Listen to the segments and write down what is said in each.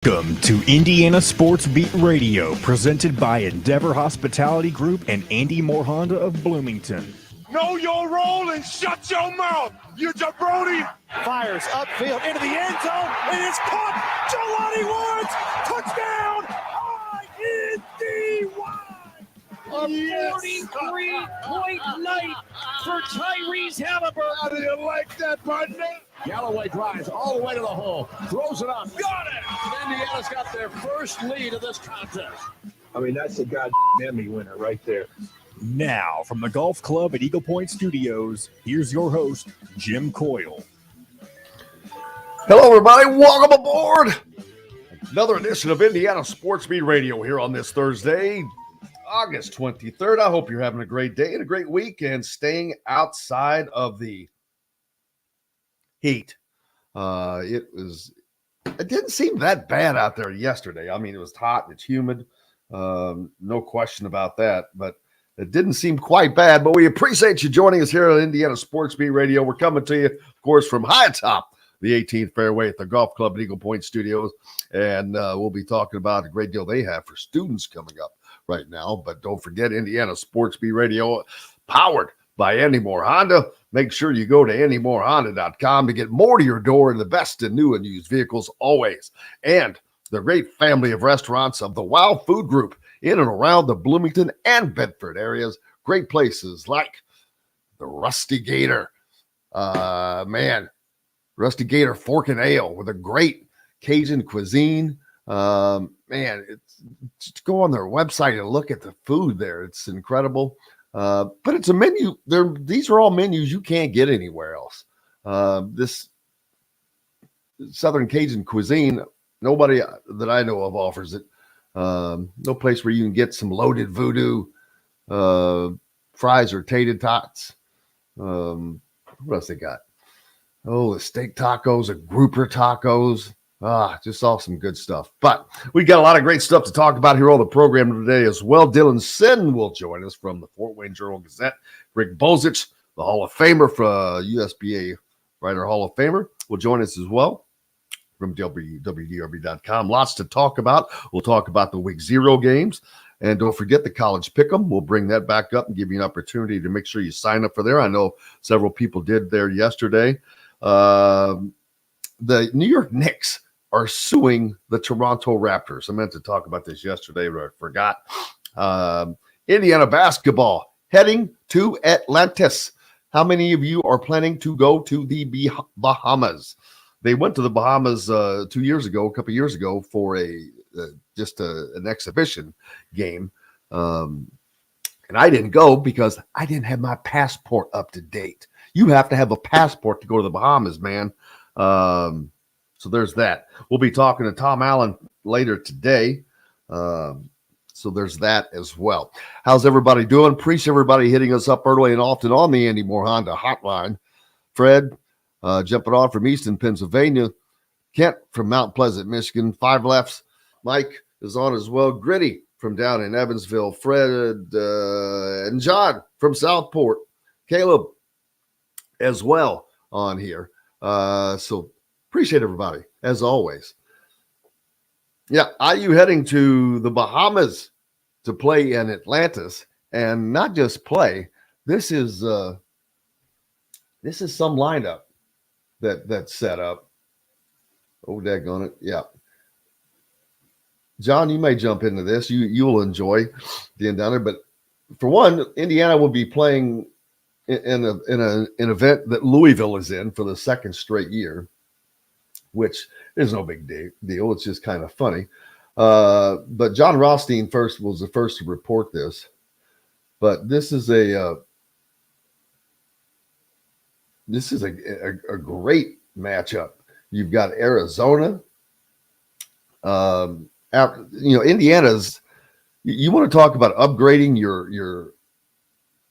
Welcome to Indiana Sports Beat Radio, presented by Endeavor Hospitality Group and Andy Moore Honda of Bloomington. Know your role and shut your mouth, you jabroni! Fires upfield into the end zone, and it's caught! Jelani Woods! Touchdown! INDY! A 43-point night for Tyrese Halliburton. How do you like that, partner? Galloway drives all the way to the hole, throws it up, got it! And Indiana's got their first lead of this contest. I mean, that's a goddamn Emmy winner right there. Now, from the Golf Club at Eagle Point Studios, here's your host, Jim Coyle. Hello, everybody. Welcome aboard. Another edition of Indiana Sports Beat Radio here on this Thursday, August 23rd. I hope you're having a great day and a great week and staying outside of the heat. It didn't seem that bad out there yesterday. I mean, it was hot and it's humid. No question about that, but it didn't seem quite bad. But we appreciate you joining us here on Indiana Sports Beat Radio. We're coming to you, of course, from high atop the 18th fairway at the Golf Club at Eagle Point Studios. And we'll be talking about a great deal they have for students coming up right now. But don't forget, Indiana Sports Beat Radio, powered by Andy Moore Honda. Make sure you go to andymoorehonda.com to get more to your door and the best in new and used vehicles always. And the great family of restaurants of the Wow Food Group in and around the Bloomington and Bedford areas. Great places like the Rusty Gator. Rusty Gator Fork and Ale with a great Cajun cuisine. Just go on their website and look at the food there. It's incredible. But it's a menu. These are all menus you can't get anywhere else. This Southern Cajun cuisine, nobody that I know of offers it. No place where you can get some loaded voodoo fries or tater tots. What else they got? Oh, the steak tacos, a grouper tacos. Just all some good stuff. But we got a lot of great stuff to talk about here on the program today as well. Dylan Sinn will join us from the Fort Wayne Journal-Gazette. Rick Bozich, the Hall of Famer for USBA Writer Hall of Famer, will join us as well from WWDRB.com. Lots to talk about. We'll talk about the Week 0 games. And don't forget the College Pick'em. We'll bring that back up and give you an opportunity to make sure you sign up for there. I know several people did there yesterday. The New York Knicks are suing the Toronto Raptors. I meant to talk about this yesterday, but I forgot. Indiana basketball heading to Atlantis. How many of you are planning to go to the Bahamas? They went to the Bahamas a couple years ago for an exhibition game. And I didn't go because I didn't have my passport up to date. You have to have a passport to go to the Bahamas, man. So there's that. We'll be talking to Tom Allen later today. So there's that as well. How's everybody doing? Appreciate everybody hitting us up early and often on the Andy Moore Honda hotline. Fred, jumping on from Easton, Pennsylvania. Kent from Mount Pleasant, Michigan. Five Lefts. Mike is on as well. Gritty from down in Evansville. Fred and John from Southport. Caleb as well on here. So appreciate everybody, as always. Yeah, IU heading to the Bahamas to play in Atlantis, and not just play. This is some lineup that's set up. Oh, daggone it. Yeah. John, you may jump into this. You will enjoy being down there. But for one, Indiana will be playing in an event that Louisville is in for the second straight year, which is no big deal. It's just kind of funny. But John Rothstein was the first to report this. But this is a great matchup. You've got Arizona. Indiana's. You want to talk about upgrading your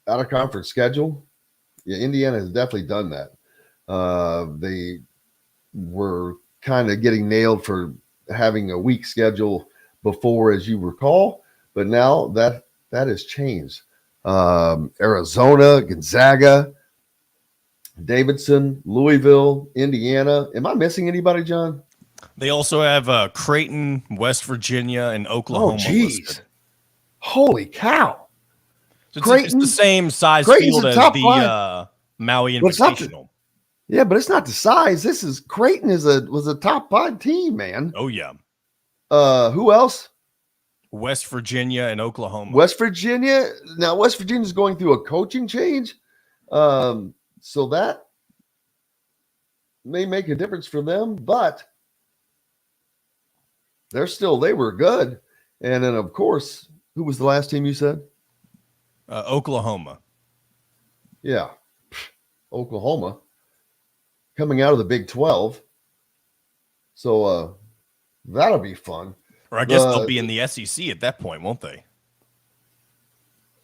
out of conference schedule? Yeah, Indiana has definitely done that. They were kind of getting nailed for having a weak schedule before, as you recall, but now that has changed. Arizona, Gonzaga, Davidson, Louisville, Indiana. Am I missing anybody, John? They also have Creighton, West Virginia, and Oklahoma listed. Holy cow. So it's Creighton, the same size Creighton's field a as top the five. Maui Well, it's not Invitational. Yeah, but it's not the size. This is Creighton was a top 5 team, man. Oh, yeah. Who else? West Virginia and Oklahoma. West Virginia. Now, West Virginia's going through a coaching change. So that may make a difference for them, but they were good. And then, of course, who was the last team you said? Oklahoma. Yeah. Oklahoma coming out of the Big 12. So that'll be fun. Or I guess they'll be in the SEC at that point, won't they?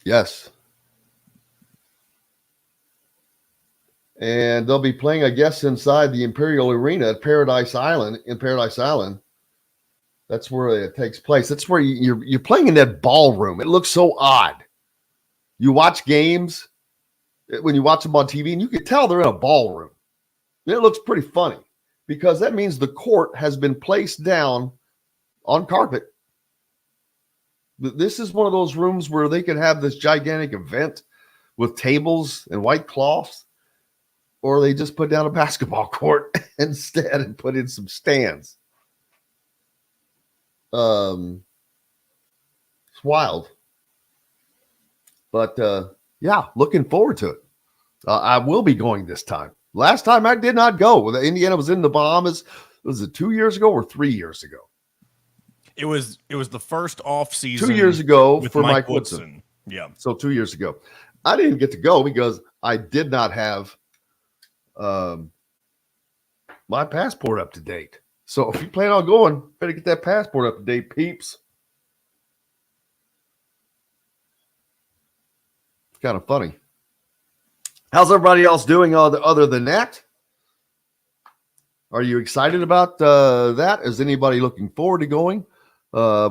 Yes. And they'll be playing, I guess, inside the Imperial Arena at Paradise Island. In Paradise Island, that's where it takes place. That's where you're playing in that ballroom. It looks so odd. You watch games when you watch them on TV, and you can tell they're in a ballroom. It looks pretty funny because that means the court has been placed down on carpet. This is one of those rooms where they could have this gigantic event with tables and white cloths, or they just put down a basketball court instead and put in some stands. It's wild. But yeah, looking forward to it. I will be going this time. Last time I did not go. Indiana was in the Bahamas. Was it 2 years ago or 3 years ago? It was the first off season 2 years ago with for Mike Woodson. Yeah. So 2 years ago. I didn't get to go because I did not have my passport up to date. So if you plan on going, better get that passport up to date, peeps. It's kind of funny. How's everybody else doing other than that? Are you excited about that? Is anybody looking forward to going?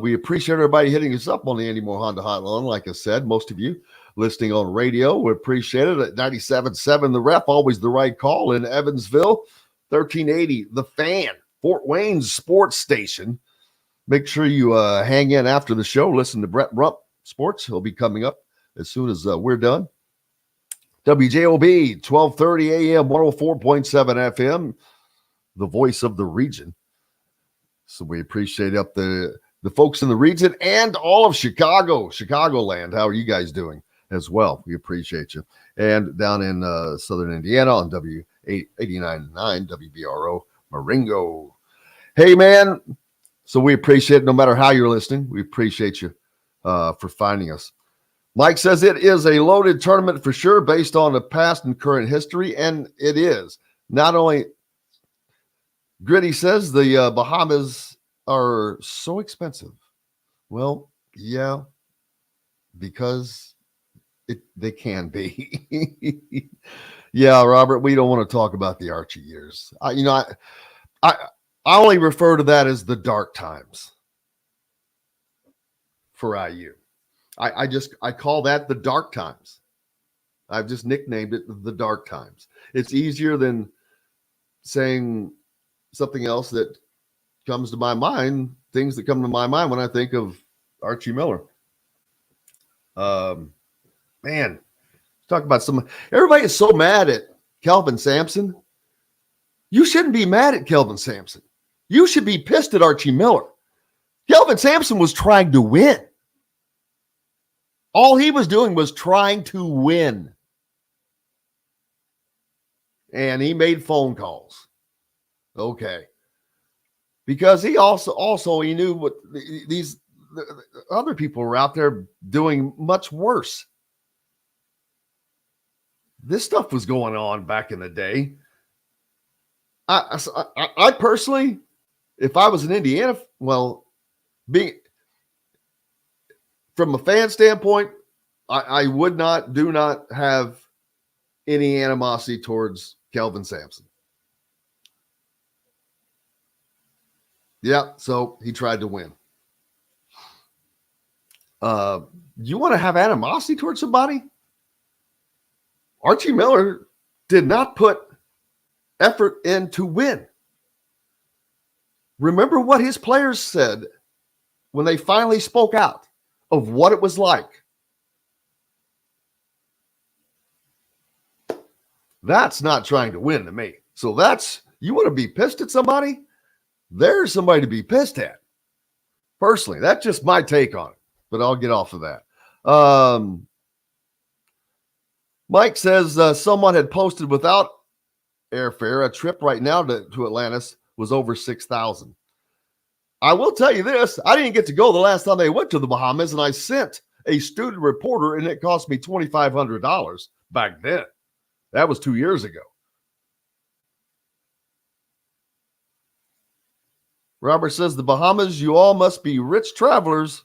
We appreciate everybody hitting us up on the Andy Moore Honda Hotline. Like I said, most of you listening on radio, we appreciate it. At 97.7 The Ref, always the right call. In Evansville, 1380 The Fan, Fort Wayne's sports station. Make sure you hang in after the show. Listen to Brett Rump Sports. He'll be coming up as soon as we're done. WJOB, 1230 AM, 104.7 FM, the voice of the region. So we appreciate up the folks in the region and all of Chicagoland. How are you guys doing as well? We appreciate you. And down in Southern Indiana on W89.9 WBRO Marengo. Hey, man. So we appreciate it no matter how you're listening. We appreciate you for finding us. Mike says it is a loaded tournament for sure based on the past and current history, and it is. Not only, Gritty says the Bahamas are so expensive. Well, yeah, because they can be. Yeah, Robert, we don't want to talk about the Archie years. I only refer to that as the dark times for IU. I call that the dark times. I've just nicknamed it the dark times. It's easier than saying something else that comes to my mind, things that come to my mind when I think of Archie Miller. Man, talk about everybody is so mad at Kelvin Sampson. You shouldn't be mad at Kelvin Sampson. You should be pissed at Archie Miller. Kelvin Sampson was trying to win. All he was doing was trying to win. And he made phone calls. Okay. Because he also he knew what these other people were out there doing much worse. This stuff was going on back in the day. I personally, if I was in Indiana, from a fan standpoint, I do not have any animosity towards Kelvin Sampson. Yeah, so he tried to win. You want to have animosity towards somebody? Archie Miller did not put effort in to win. Remember what his players said when they finally spoke out of what it was like. That's not trying to win to me. So that's, you want to be pissed at somebody? There's somebody to be pissed at. Personally, that's just my take on it, but I'll get off of that. Mike says someone had posted without airfare, a trip right now to Atlantis was over $6,000. I will tell you this, I didn't get to go the last time they went to the Bahamas, and I sent a student reporter, and it cost me $2,500 back then. That was 2 years ago. Robert says, the Bahamas, you all must be rich travelers.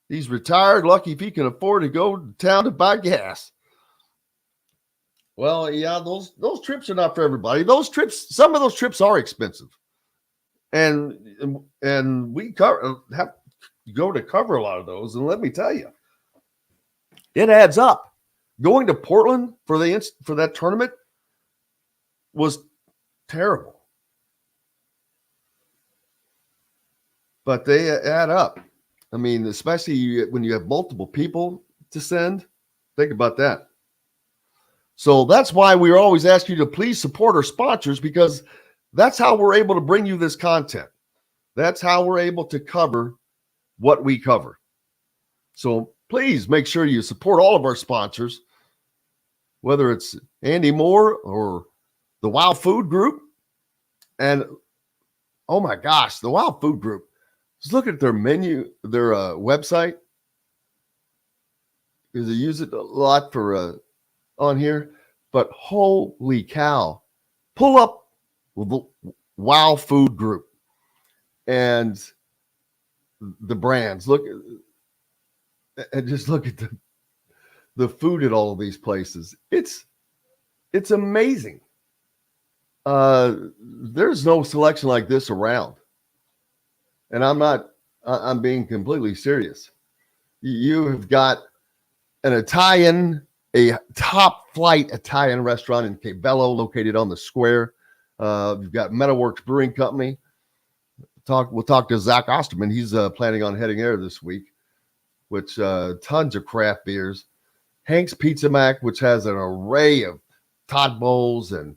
He's retired, lucky if he can afford to go to town to buy gas. Well, yeah, those trips are not for everybody. Those trips, some of those trips are expensive. And we have to go to cover a lot of those. And let me tell you, it adds up. Going to Portland for that tournament was terrible. But they add up. I mean, especially when you have multiple people to send. Think about that. So that's why we always ask you to please support our sponsors, because that's how we're able to bring you this content. That's how we're able to cover what we cover. So please make sure you support all of our sponsors, whether it's Andy Moore or the Wow Food Group. And oh my gosh, the Wow Food Group. Just look at their menu, their website, because they use it a lot for on here. But holy cow, pull up the Wow Food Group and the brands. Look and just look at the food at all of these places. It's amazing. There's no selection like this around. And I'm being completely serious. You have got a top flight Italian restaurant in Cabello located on the square. You've got Metalworks Brewing Company. We'll talk to Zach Osterman. He's planning on heading there this week, which tons of craft beers. Hank's Pizza Mac, which has an array of Todd Bowls and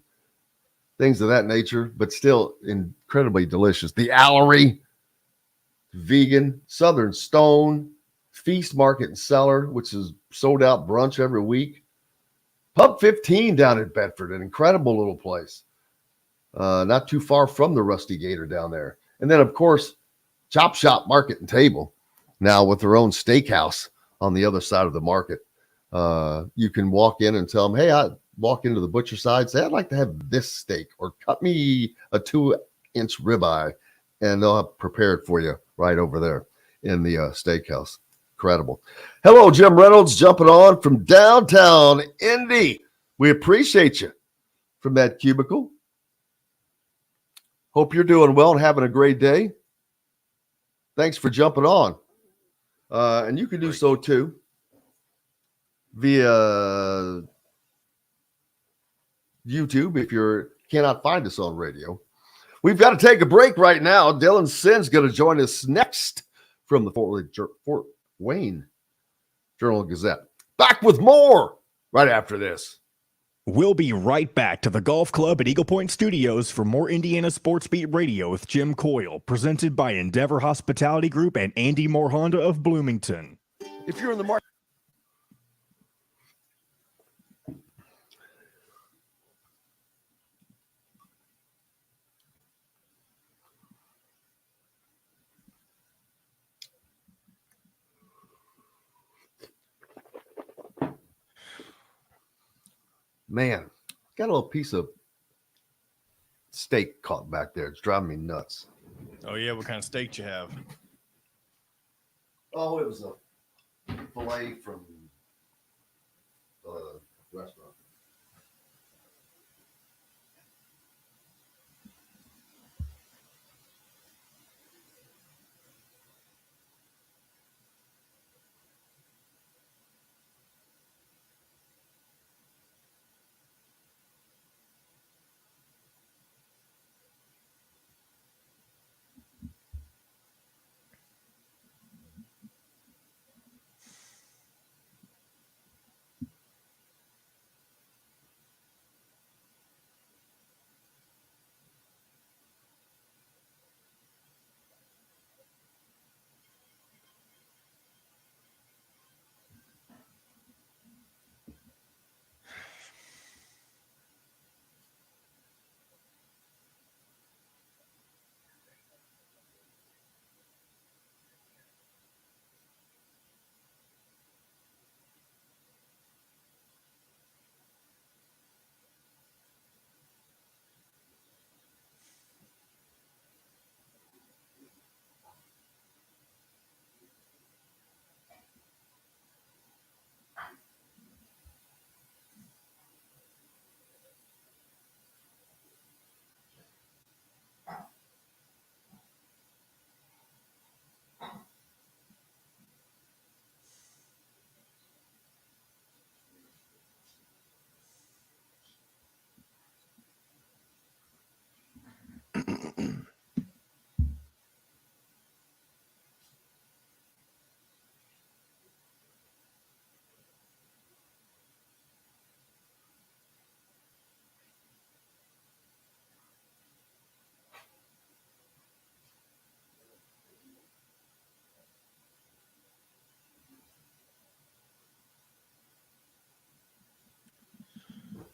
things of that nature, but still incredibly delicious. The Allery, vegan, Southern Stone, Feast Market and Cellar, which is sold out brunch every week. Pub 15 down in Bedford, an incredible little place. Not too far from the Rusty Gator down there. And then, of course, Chop Shop Market and Table, now with their own steakhouse on the other side of the market. You can walk in and tell them, hey, I walk into the butcher side, say, I'd like to have this steak, or cut me a 2-inch ribeye, and they'll have prepared for you right over there in the steakhouse. Incredible. Hello, Jim Reynolds, jumping on from downtown Indy. We appreciate you from that cubicle. Hope you're doing well and having a great day. Thanks for jumping on. And you can do so too via YouTube if you cannot find us on radio. We've got to take a break right now. Dylan Sinn's going to join us next from the Fort Wayne Journal-Gazette. Back with more right after this. We'll be right back to the Golf Club at Eagle Point Studios for more Indiana Sports Beat Radio with Jim Coyle, presented by Endeavor Hospitality Group and Andy Moore Honda of Bloomington. If you're in the market, man, got a little piece of steak caught back there. It's driving me nuts. Oh, yeah. What kind of steak you have? Oh, it was a filet from the restaurant.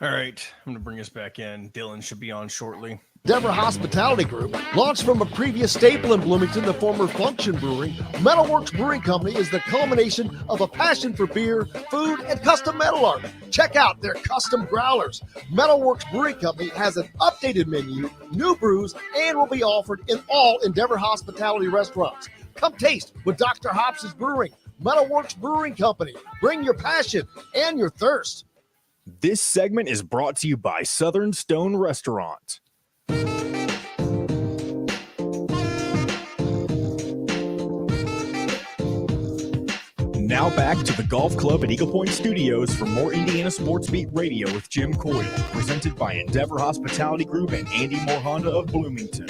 All right, I'm going to bring us back in. Dylan should be on shortly. Endeavor Hospitality Group, launched from a previous staple in Bloomington, the former Function Brewing, Metalworks Brewing Company is the culmination of a passion for beer, food, and custom metal art. Check out their custom growlers. Metalworks Brewing Company has an updated menu, new brews, and will be offered in all Endeavor Hospitality restaurants. Come taste with Dr. Hops' Brewing. Metalworks Brewing Company. Bring your passion and your thirst. This segment is brought to you by Southern Stone Restaurant. Now back to the Golf Club at Eagle Point Studios for more Indiana Sports Beat Radio with Jim Coyle, presented by Endeavor Hospitality Group and Andy Moore Honda of Bloomington.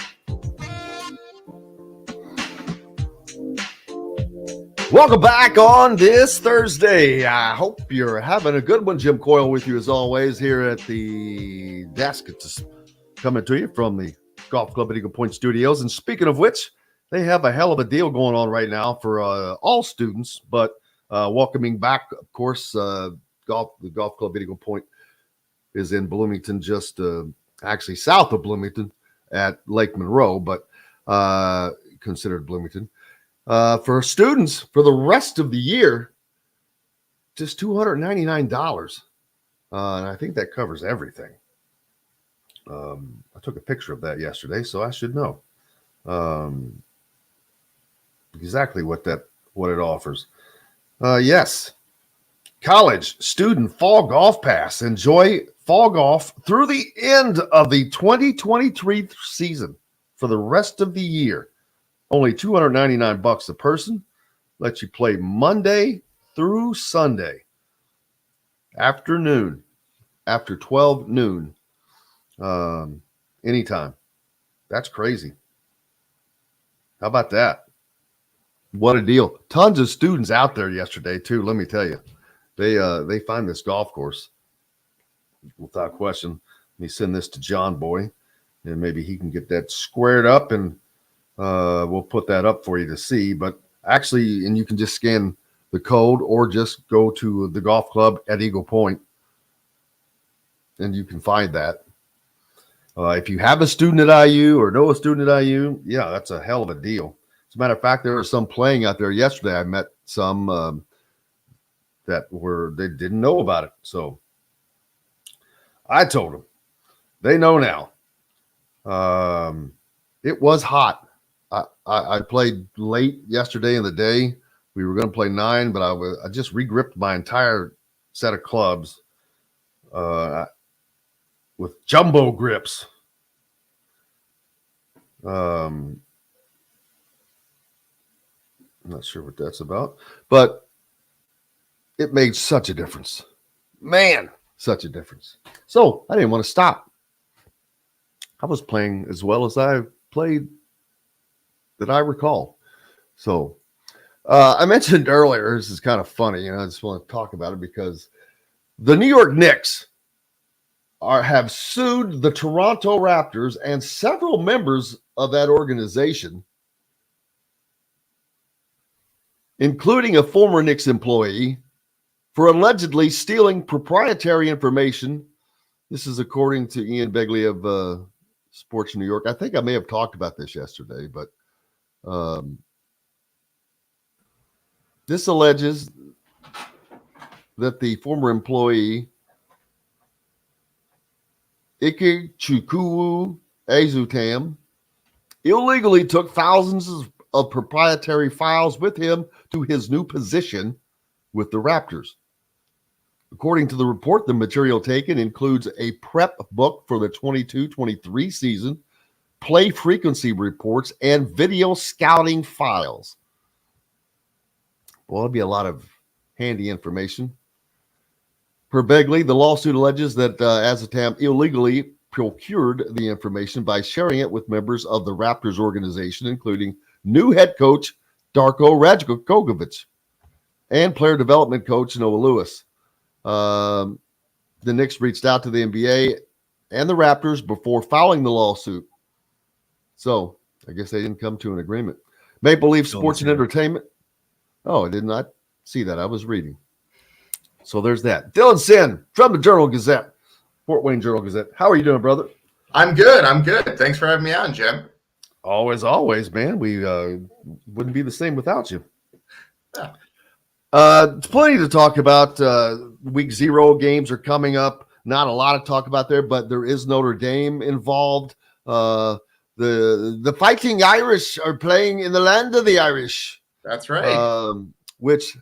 Welcome back on this Thursday. I hope you're having a good one. Jim Coyle with you as always here at the desk. It's coming to you from the Golf Club at Eagle Point Studios. And speaking of which, they have a hell of a deal going on right now for all students, but welcoming back, of course, the Golf Club at Eagle Point is in Bloomington, just actually south of Bloomington at Lake Monroe, but considered Bloomington. For students for the rest of the year, just $299. And I think that covers everything. I took a picture of that yesterday, so I should know exactly what it offers. Yes, college student fall golf pass. Enjoy fall golf through the end of the 2023 season for the rest of the year. Only $299 a person. Lets you play Monday through Sunday. Afternoon. After 12 noon. Anytime. That's crazy. How about that? What a deal. Tons of students out there yesterday, too, let me tell you. They find this golf course without question. Let me send this to John Boy, and maybe he can get that squared up, and we'll put that up for you to see. But actually, and you can just scan the code or just go to the golf club at Eagle Point, and you can find that. If you have a student at IU or know a student at IU, yeah, that's a hell of a deal. As a matter of fact, there were some playing out there yesterday. I met some they didn't know about it. So I told them. They know now. It was hot. I played late yesterday in the day. We were going to play 9, but I just regripped my entire set of clubs with jumbo grips. I'm not sure what that's about, but it made such a difference. Man, such a difference. So I didn't want to stop. I was playing as well as I played that I recall. So I mentioned earlier, this is kind of funny, and I just want to talk about it because the New York Knicks have sued the Toronto Raptors and several members of that organization, including a former Knicks employee, for allegedly stealing proprietary information. This is according to Ian Begley of Sports New York. I think I may have talked about this yesterday, but this alleges that the former employee, Ikechukwu Ezutam, illegally took thousands of proprietary files with him to his new position with the Raptors. According to the report, the material taken includes a prep book for the 22-23 season, play frequency reports, and video scouting files. Well, it'll be a lot of handy information. Per Begley, the lawsuit alleges that Azatam illegally procured the information by sharing it with members of the Raptors organization, including new head coach Darko Rajakovic and player development coach Noah Lewis. The Knicks reached out to the NBA and the Raptors before filing the lawsuit. So I guess they didn't come to an agreement. Maple Leaf Sports and Entertainment. Oh, I did not see that. I was reading. So there's that. Dylan Sinn from the Journal Gazette. Fort Wayne Journal-Gazette. How are you doing, brother? I'm good. I'm good. Thanks for having me on, Jim. Always, man. We wouldn't be the same without you. Yeah. It's plenty to talk about. Week 0 games are coming up. Not a lot to talk about there, but there is Notre Dame involved. The Fighting Irish are playing in the land of the Irish. That's right. Which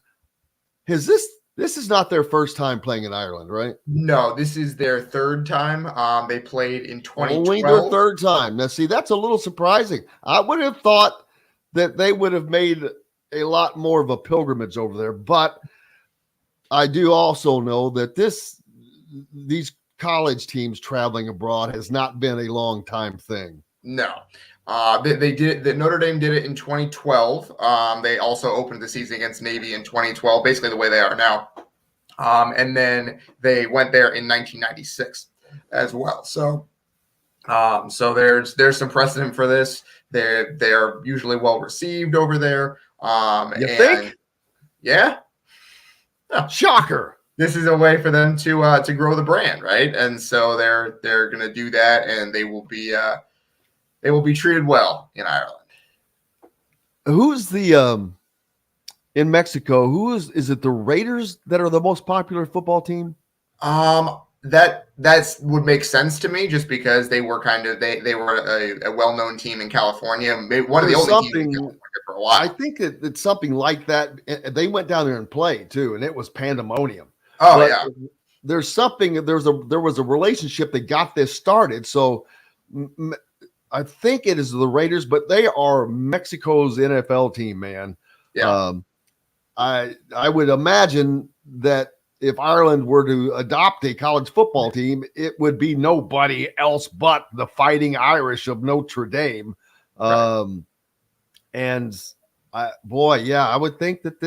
is this is not their first time playing in Ireland, right? No, this is their third time. They played in 2012. Only their third time. Now, see, that's a little surprising. I would have thought that they would have made a lot more of a pilgrimage over there, but I do also know that these college teams traveling abroad has not been a long time thing. No. They did that. Notre Dame did it in 2012. They also opened the season against Navy in 2012, basically the way they are now. And then they went there in 1996 as well. So there's some precedent for this. They're usually well received over there. You think? Yeah. Shocker. This is a way for them to grow the brand, right? And so they're going to do that, and they will be treated well in Ireland. Who's the in Mexico? Is it the Raiders that are the most popular football team? That would make sense to me, just because they were they were a well-known team in California. One of the only teams in California for a while. I think it's something like that. They went down there and played too, and it was pandemonium. Oh, yeah. There was a relationship that got this started. So I think it is the Raiders, but they are Mexico's NFL team, man. Yeah. I would imagine that if Ireland were to adopt a college football team, it would be nobody else but the Fighting Irish of Notre Dame. Right. I would think that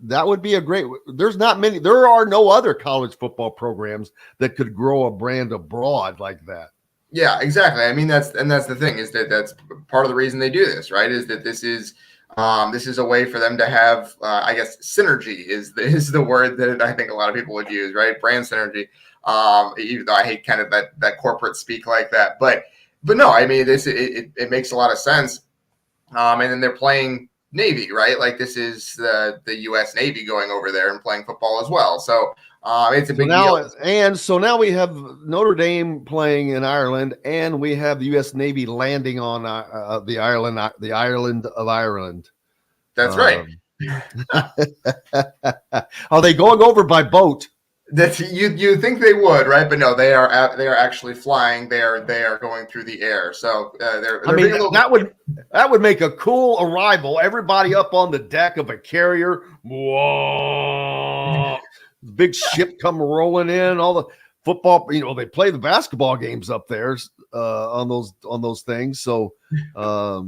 that would be a great. There are no other college football programs that could grow a brand abroad like that. Yeah, exactly. I mean, that's the thing, is that's part of the reason they do this, right? Is that this is a way for them to have, I guess, synergy is the word that I think a lot of people would use, right? Brand synergy. Even though I hate kind of that corporate speak like that, but no, I mean, it makes a lot of sense. And then they're playing Navy, right? Like, this is the U.S. Navy going over there and playing football as well. So it's a big deal. And so now we have Notre Dame playing in Ireland, and we have the U.S. Navy landing on the island of Ireland. That's right. Are they going over by boat? That you think they would, right? But no, they are actually flying. They are going through the air. So that would make a cool arrival. Everybody up on the deck of a carrier. Whoa. Big ship come rolling in. All the football, they play the basketball games up there on those things. So why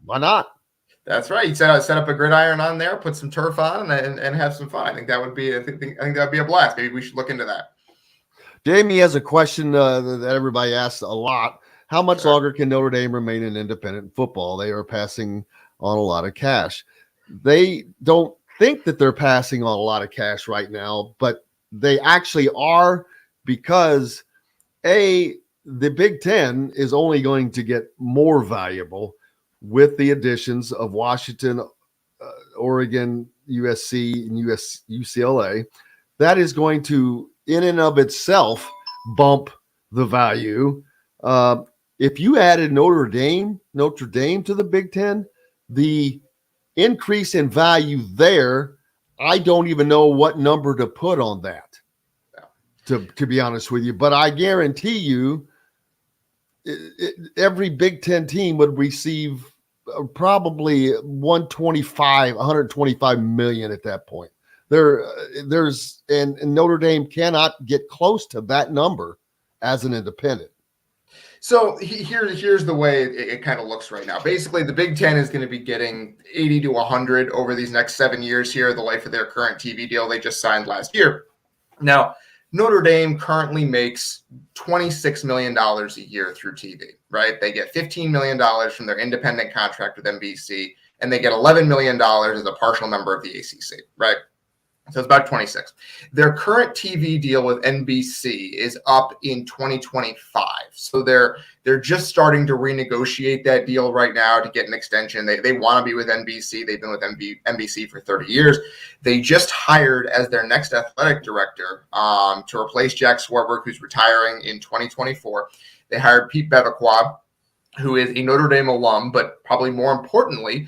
not? That's right. You set up a gridiron on there, put some turf on, and have some fun. I think that would be a blast. Maybe we should look into that. Jamie has a question that everybody asks a lot. How much longer can Notre Dame remain in independent football? They are passing on a lot of cash. They don't think that they're passing on a lot of cash right now, but they actually are, because the Big Ten is only going to get more valuable with the additions of Washington, Oregon, USC, and UCLA. That is going to, in and of itself, bump the value. If you added Notre Dame to the Big Ten, the increase in value there, I don't even know what number to put on that, to be honest with you. But I guarantee you, every Big Ten team would receive probably 125 million at that point. And Notre Dame cannot get close to that number as an independent. So here's the way it kind of looks right now. Basically, the Big Ten is going to be getting 80 to 100 over these next 7 years here, the life of their current TV deal they just signed last year. Now, Notre Dame currently makes $26 million a year through TV, right? They get $15 million from their independent contract with NBC, and they get $11 million as a partial member of the ACC, right? So it's about 26. Their current TV deal with NBC is up in 2025. So they're just starting to renegotiate that deal right now to get an extension. They want to be with NBC. They've been with NBC for 30 years. They just hired as their next athletic director to replace Jack Swarbrick, who's retiring in 2024. They hired Pete Bebequad, who is a Notre Dame alum, but probably more importantly,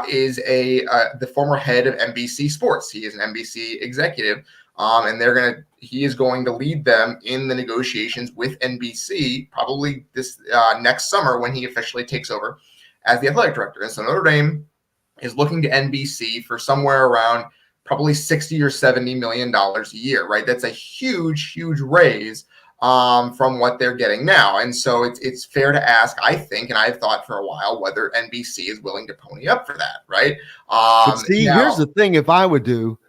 is the former head of NBC Sports. He is an NBC executive, and he is going to lead them in the negotiations with NBC probably this next summer when he officially takes over as the athletic director. And so Notre Dame is looking to NBC for somewhere around probably $60 or $70 million a year, right? That's a huge, huge raise from what they're getting now. And so it's fair to ask, I think, and I've thought for a while, whether NBC is willing to pony up for that, right? But see, here's the thing. If I would do,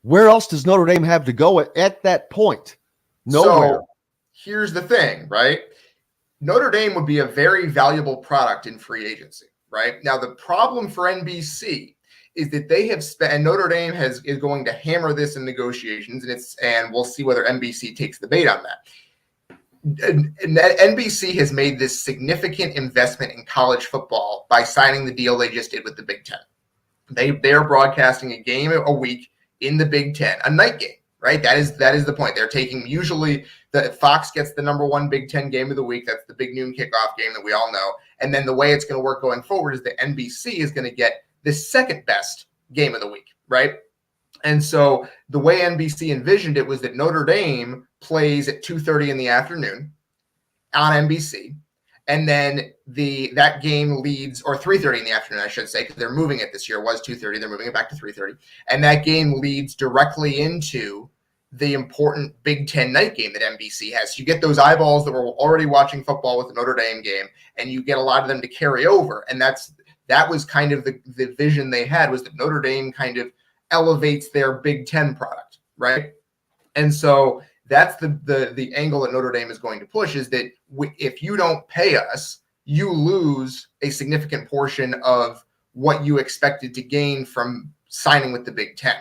where else does Notre Dame have to go at that point? Nowhere. So here's the thing, right? Notre Dame would be a very valuable product in free agency, right? Now, the problem for NBC is that they have spent, and Notre Dame is going to hammer this in negotiations, and we'll see whether NBC takes the bait on that. And NBC has made this significant investment in college football by signing the deal they just did with the Big Ten. They are broadcasting a game a week in the Big Ten, a night game, right? That is the point. They're taking, usually the Fox gets the number one Big Ten game of the week. That's the big noon kickoff game that we all know. And then the way it's going to work going forward is that NBC is going to get the second best game of the week, right? And so the way NBC envisioned it was that Notre Dame plays at 2:30 in the afternoon on NBC, and then that game leads, or 3:30 in the afternoon, I should say, because they're moving it this year. It was 2:30, they're moving it back to 3:30, and that game leads directly into the important Big Ten night game that NBC has. So you get those eyeballs that were already watching football with the Notre Dame game, and you get a lot of them to carry over, and that was kind of the vision they had, was that Notre Dame kind of elevates their Big Ten product, right? And so that's the angle that Notre Dame is going to push, is that if you don't pay us, you lose a significant portion of what you expected to gain from signing with the Big Ten.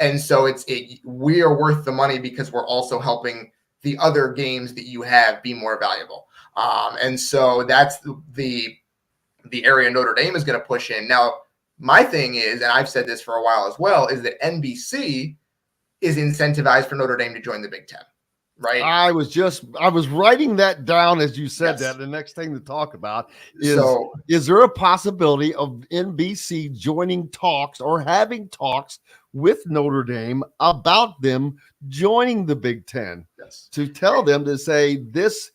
And so we are worth the money because we're also helping the other games that you have be more valuable. And so that's the area Notre Dame is going to push in. Now, my thing is, and I've said this for a while as well, is that NBC is incentivized for Notre Dame to join the Big Ten, right? I was writing that down as you said that. The next thing to talk about is there a possibility of NBC joining talks or having talks with Notre Dame about them joining the Big Ten? Yes. To tell them to say this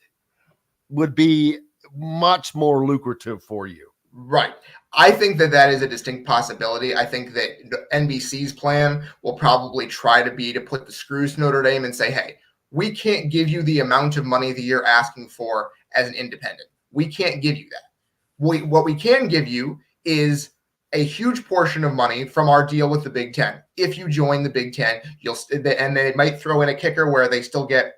would be much more lucrative for you. Right. I think that is a distinct possibility. I think that NBC's plan will probably try to put the screws to Notre Dame and say, hey, we can't give you the amount of money that you're asking for as an independent. We can't give you that. What we can give you is a huge portion of money from our deal with the Big Ten. If you join the Big Ten, and they might throw in a kicker where they still get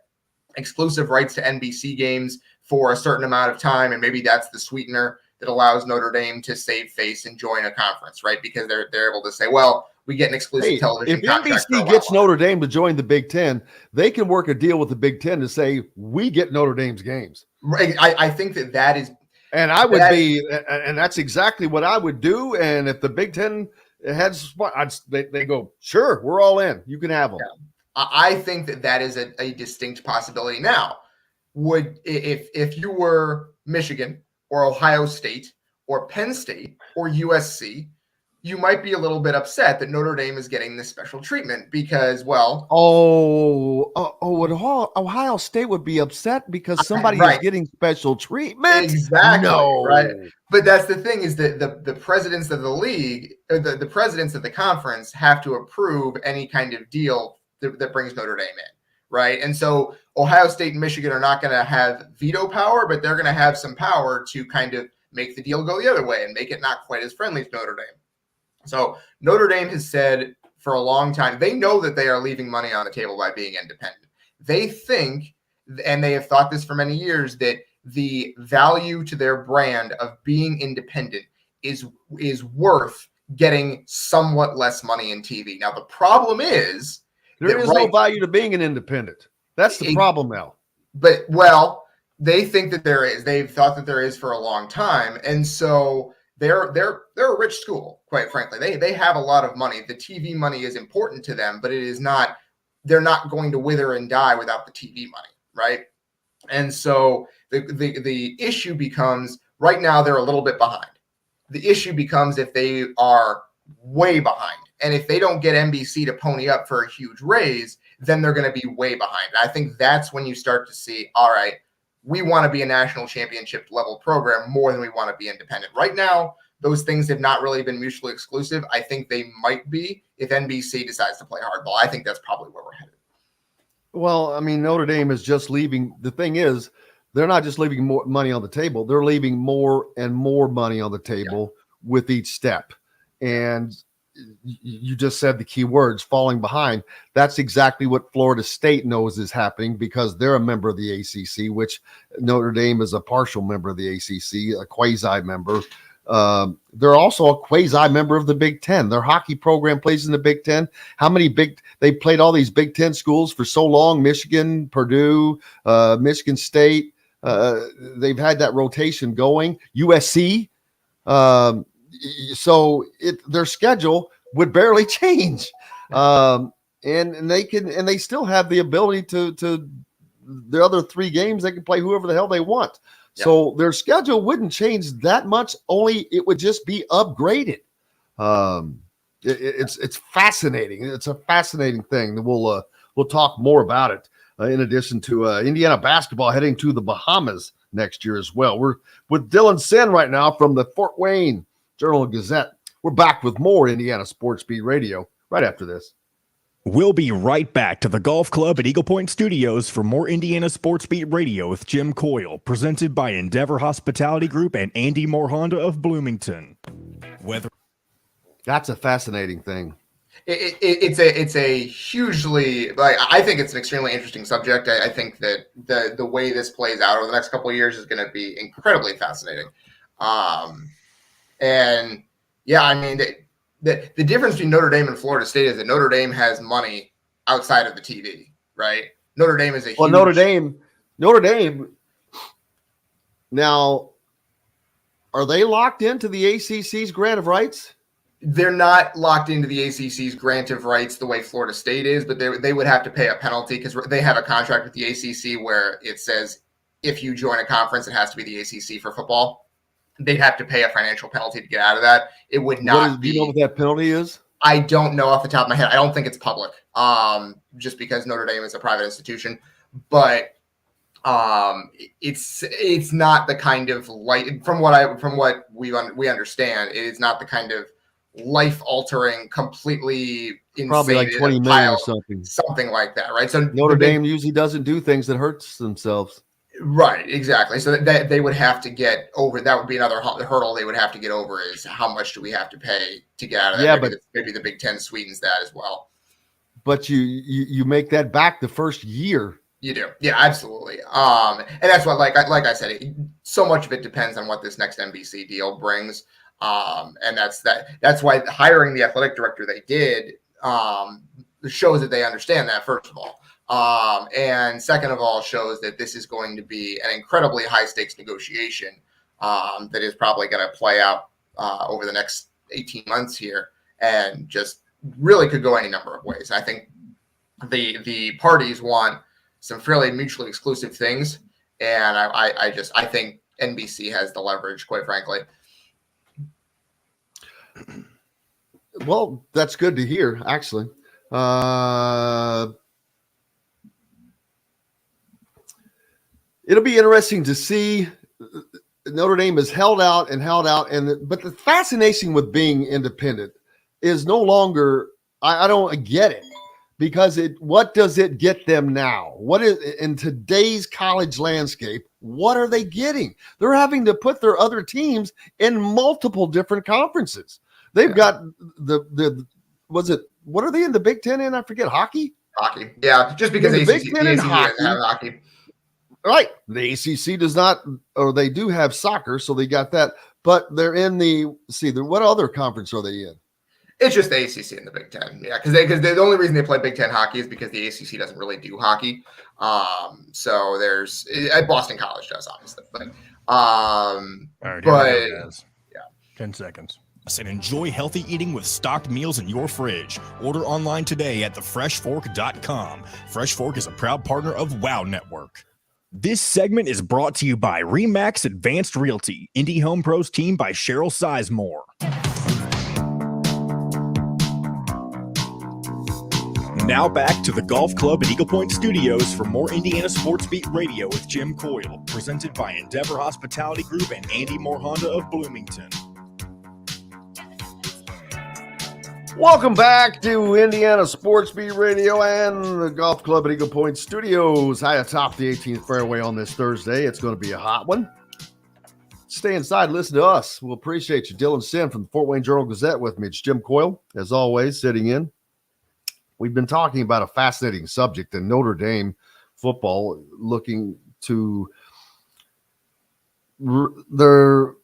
exclusive rights to NBC games for a certain amount of time, and maybe that's the sweetener that allows Notre Dame to save face and join a conference, right? Because they're able to say, well, we get an exclusive television contract. If NBC gets Notre Dame to join the Big Ten, they can work a deal with the Big Ten to say, we get Notre Dame's games. Right. I think that is. And I would and that's exactly what I would do. And if the Big Ten has, they go, sure, we're all in. You can have them. Yeah. I think that is a distinct possibility. Now, if you were Michigan or Ohio State or Penn State or USC, you might be a little bit upset that Notre Dame is getting this special treatment because, well... Ohio State would be upset because somebody is getting special treatment? Exactly, no. Right? But that's the thing, is that the presidents of the league, the presidents of the conference have to approve any kind of deal that brings Notre Dame in, right? And so Ohio State and Michigan are not going to have veto power, but they're going to have some power to kind of make the deal go the other way and make it not quite as friendly to Notre Dame. So Notre Dame has said for a long time, they know that they are leaving money on the table by being independent. They think, and they have thought this for many years, that the value to their brand of being independent is worth getting somewhat less money in TV. Now, the problem is there is no value to being an independent. That's the problem now. But, well, they think that there is. They've thought that there is for a long time. And so they're a rich school, quite frankly. They have a lot of money. The TV money is important to them, but it is not, they're not going to wither and die without the TV money, right? And so the issue becomes, right now they're a little bit behind. The issue becomes if they are way behind. And if they don't get NBC to pony up for a huge raise, then they're going to be way behind. And I think that's when you start to see, all right, we want to be a national championship level program more than we want to be independent. Right now, those things have not really been mutually exclusive. I think they might be if NBC decides to play hardball. I think that's probably where we're headed. Well, I mean, Notre Dame is just leaving. The thing is, they're not just leaving more money on the table. They're leaving more and more money on the table with each step. And you just said the key words, falling behind. That's exactly what Florida State knows is happening because they're a member of the ACC, which Notre Dame is a partial member of the ACC, a quasi member. They're also a quasi member of the Big Ten. Their hockey program plays in the Big Ten. They played all these Big Ten schools for so long, Michigan, Purdue, Michigan State. They've had that rotation going. USC. So their schedule would barely change. And they still have the ability to the other 3 games, they can play whoever the hell they want. Yeah. So their schedule wouldn't change that much, only it would just be upgraded. It's fascinating. It's a fascinating thing. We'll talk more about it. In addition to Indiana basketball heading to the Bahamas next year as well. We're with Dylan Sinn right now from the Fort Wayne Journal-Gazette. We're back with more Indiana Sports Beat Radio right after this. We'll be right back to the Golf Club at Eagle Point Studios for more Indiana Sports Beat Radio with Jim Coyle, presented by Endeavor Hospitality Group and Andy Moore Honda of Bloomington. That's a fascinating thing. It's a hugely, I think it's an extremely interesting subject. I think that the way this plays out over the next couple of years is going to be incredibly fascinating. And yeah, I mean, the difference between Notre Dame and Florida State is that Notre Dame has money outside of the TV, right? Notre Dame is Notre Dame. Now, are they locked into the ACC's grant of rights? They're not locked into the ACC's grant of rights the way Florida State is, but they would have to pay a penalty because they have a contract with the ACC where it says if you join a conference, it has to be the ACC for football. They'd have to pay a financial penalty to get out of that. It would not be. Do you know what that penalty is? I don't know off the top of my head. I don't think it's public, just because Notre Dame is a private institution. But it's not the kind of from what we understand, it is not the kind of life-altering, completely insane, probably like 20 million or something like that, right? So Notre Dame usually doesn't do things that hurts themselves, right? Exactly. So that they would have to get over. That would be another hurdle they would have to get over. Is how much do we have to pay to get out of that? Yeah, maybe the Big Ten sweetens that as well. But you make that back the first year. You do, yeah, absolutely. And that's what, like I said, so much of it depends on what this next NBC deal brings. And that's why hiring the athletic director they did shows that they understand that, first of all. And second of all, shows that this is going to be an incredibly high stakes negotiation that is probably going to play out over the next 18 months here, and just really could go any number of ways. I think the parties want some fairly mutually exclusive things, and I think NBC has the leverage, quite frankly. Well, that's good to hear, actually. It'll be interesting to see. Notre Dame has held out, but the fascination with being independent is no longer, I don't get it, because what does it get them now? What is in today's college landscape? What are they getting? They're having to put their other teams in multiple different conferences. They've got what are they in the Big Ten in? I forget, hockey? Hockey. Yeah, just because the Big Ten and hockey. Doesn't have hockey. Right. The ACC does not, or they do have soccer, so they got that. but they're in what other conference are they in? It's just the ACC and the Big Ten. Yeah, because the only reason they play Big Ten hockey is because the ACC doesn't really do hockey. So there's Boston College does, obviously. But All right, but here we go, guys. yeah. 10 seconds. And enjoy healthy eating with stocked meals in your fridge. Order online today at thefreshfork.com. Fresh Fork is a proud partner of WOW Network. This segment is brought to you by Remax Advanced Realty, Indie Home Pros team by Cheryl Sizemore. Now back to the Golf Club at Eagle Point Studios for more Indiana Sports Beat Radio with Jim Coyle, presented by Endeavor Hospitality Group and Andy Moore Honda of Bloomington. Welcome back to Indiana Sports Beat Radio and the Golf Club at Eagle Point Studios. High atop the 18th fairway on this Thursday. It's going to be a hot one. Stay inside, listen to us. We'll appreciate you. Dylan Sinn from the Fort Wayne Journal-Gazette with me. It's Jim Coyle, as always, sitting in. We've been talking about a fascinating subject in Notre Dame football, looking to their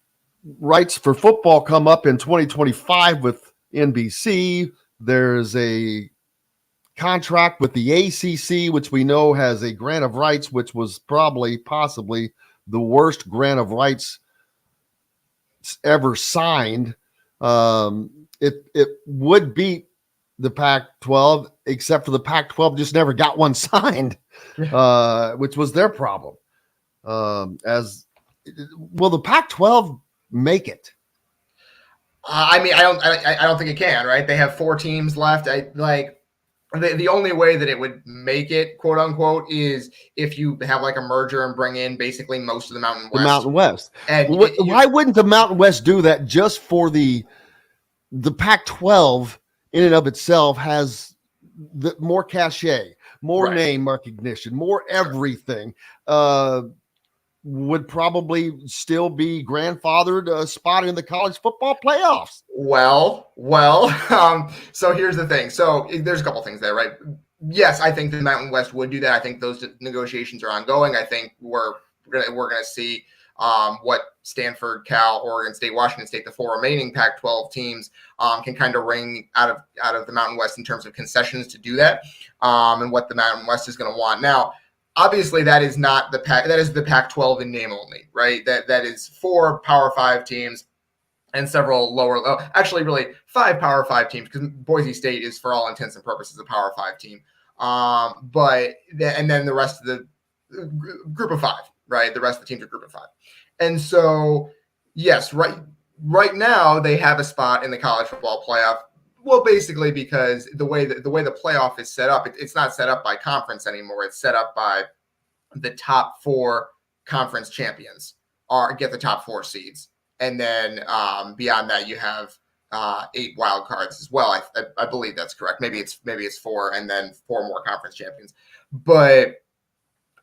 rights for football come up in 2025 with NBC. There's a contract with the ACC, which we know has a grant of rights, which was possibly the worst grant of rights ever signed. It would beat the Pac-12, except for the Pac-12 just never got one signed, which was their problem. Will the Pac-12 make it? I don't think it can. Right? They have 4 teams left. The only way that it would make it, quote unquote, is if you have like a merger and bring in basically most of the Mountain West. The Mountain West. And why wouldn't the Mountain West do that just for the Pac-12? In and of itself has more cachet, more name recognition, more everything. Would probably still be grandfathered a spot in the college football playoffs. Well. So here's the thing. So there's a couple things there, right? Yes, I think the Mountain West would do that. I think those negotiations are ongoing. I think we're gonna see what Stanford, Cal, Oregon State, Washington State, the 4 remaining Pac-12 teams can kind of wring out of the Mountain West in terms of concessions to do that, and what the Mountain West is going to want. Now, obviously, that is not the Pac. That is the Pac-12 in name only, right? That is 4 Power 5 teams and several actually really 5 Power 5 teams, because Boise State is, for all intents and purposes, a Power 5 team. And then the rest of the group of 5, right? The rest of the teams are group of 5. And so, yes, right now they have a spot in the college football playoff. Well, basically because the way the playoff is set up, it's not set up by conference anymore. It's set up by the top 4 conference champions get the top 4 seeds, and then beyond that you have 8 wild cards as well. I believe that's correct. Maybe it's 4, and then 4 more conference champions. But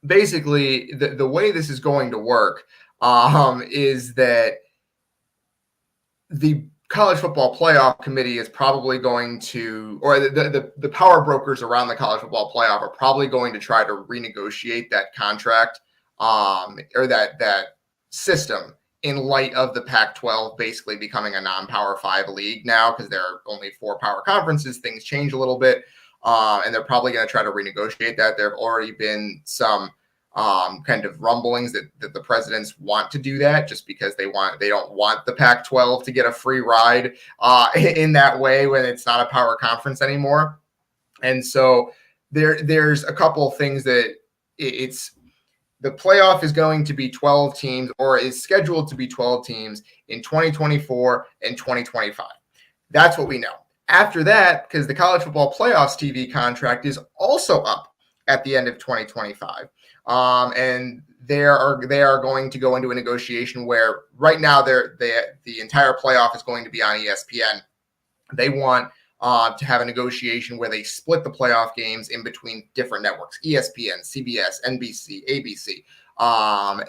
basically, the way this is going to work is that the college football playoff committee is probably going to, or the power brokers around the college football playoff are probably going to try to renegotiate that contract, or that system, in light of the Pac-12 basically becoming a non-Power 5 league now, because there are only 4 power conferences. Things change a little bit, and they're probably going to try to renegotiate that. There have already been some kind of rumblings that the presidents want to do that, just because they don't want the Pac-12 to get a free ride in that way when it's not a power conference anymore. And so there's a couple of things that the playoff is going to be 12 teams, or is scheduled to be 12 teams in 2024 and 2025. That's what we know. After that, because the college football playoffs TV contract is also up at the end of 2025. And they are going to go into a negotiation where right now the entire playoff is going to be on ESPN. They want to have a negotiation where they split the playoff games in between different networks: ESPN, CBS, NBC, ABC,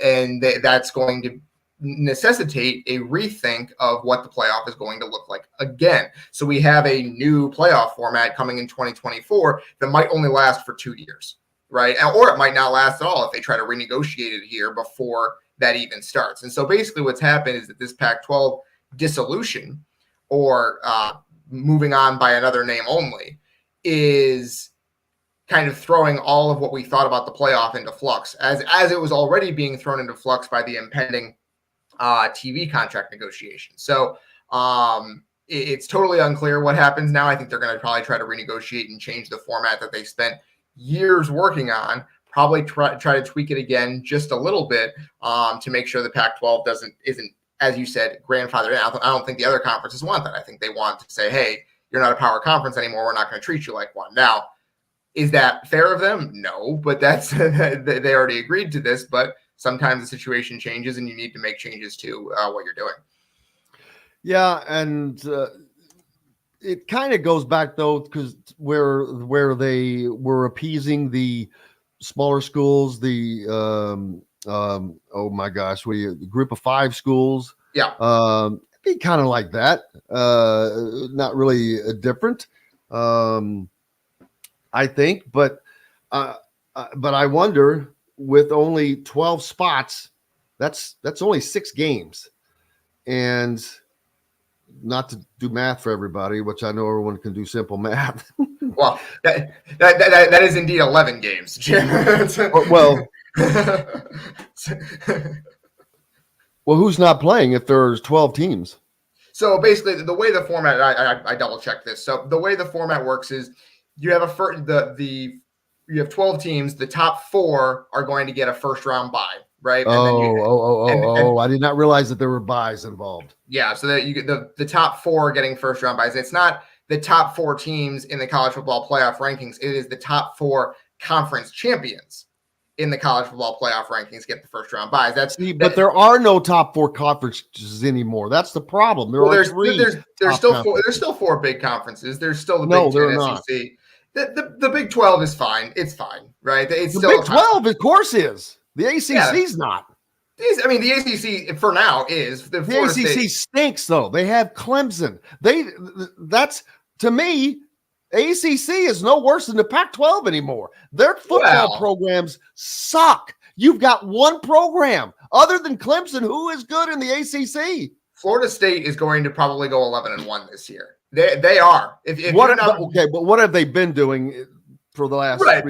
and that's going to necessitate a rethink of what the playoff is going to look like again. So we have a new playoff format coming in 2024 that might only last for 2 years. Right. Or it might not last at all if they try to renegotiate it here before that even starts. And so basically what's happened is that this Pac-12 dissolution, or moving on by another name only, is kind of throwing all of what we thought about the playoff into flux, as it was already being thrown into flux by the impending TV contract negotiation. So it's totally unclear what happens now. I think they're going to probably try to renegotiate and change the format that they spent years working on, probably try to tweak it again just a little bit to make sure the Pac-12 isn't, as you said, grandfathered in. I don't think the other conferences want that. I think they want to say, hey, you're not a power conference anymore. We're not going to treat you like one. Now, is that fair of them? No, but that's they already agreed to this. But sometimes the situation changes and you need to make changes to what you're doing. Yeah, and it kind of goes back though, because where they were appeasing the smaller schools, the oh my gosh, the group of 5 schools. Yeah, be kind of like that. Not really different, I think, but I wonder, with only 12 spots, that's only 6 games, and not to do math for everybody, which I know everyone can do simple math. Well, that is indeed 11 games, Jim. well, who's not playing if there's 12 teams? So basically, the way the format, I double checked this. So the way the format works is you have you have 12 teams. The top 4 are going to get a first round bye, right? I did not realize that there were buys involved. Yeah, so that you get the top 4 getting first round buys. It's not the top 4 teams in the college football playoff rankings. It is the top 4 conference champions in the college football playoff rankings get the first round buys. But there are no top 4 conferences anymore. That's the problem. There's still 4 big conferences. There's still the Big Ten, SEC. The Big 12 is fine. It's fine, right? It's the still Big 12, of course, is. The ACC's not. I mean, the ACC for now is. The ACC stinks, though. They have Clemson. That's, to me, ACC is no worse than the Pac-12 anymore. Their football programs suck. You've got one program other than Clemson who is good in the ACC. Florida State is going to probably go 11-1 this year. They are. But what have they been doing for the last? Right,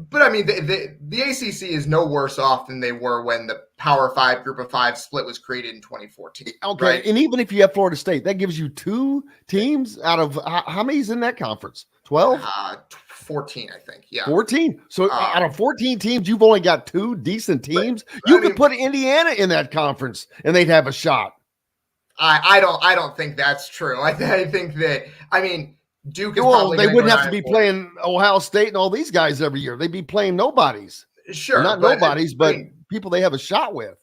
but I mean, the ACC is no worse off than they were when the Power 5 Group of 5 split was created in 2014. Okay, right? And even if you have Florida State, that gives you 2 teams out of how many's in that conference? 12? 14, I think. Yeah, 14. So out of 14 teams, you've only got 2 decent teams. You could put Indiana in that conference, and they'd have a shot. I don't think that's true. I think that, I mean, Duke is probably they wouldn't have to be playing Ohio State and all these guys every year. They'd be playing nobodies. Sure. Not nobodies, but people they have a shot with.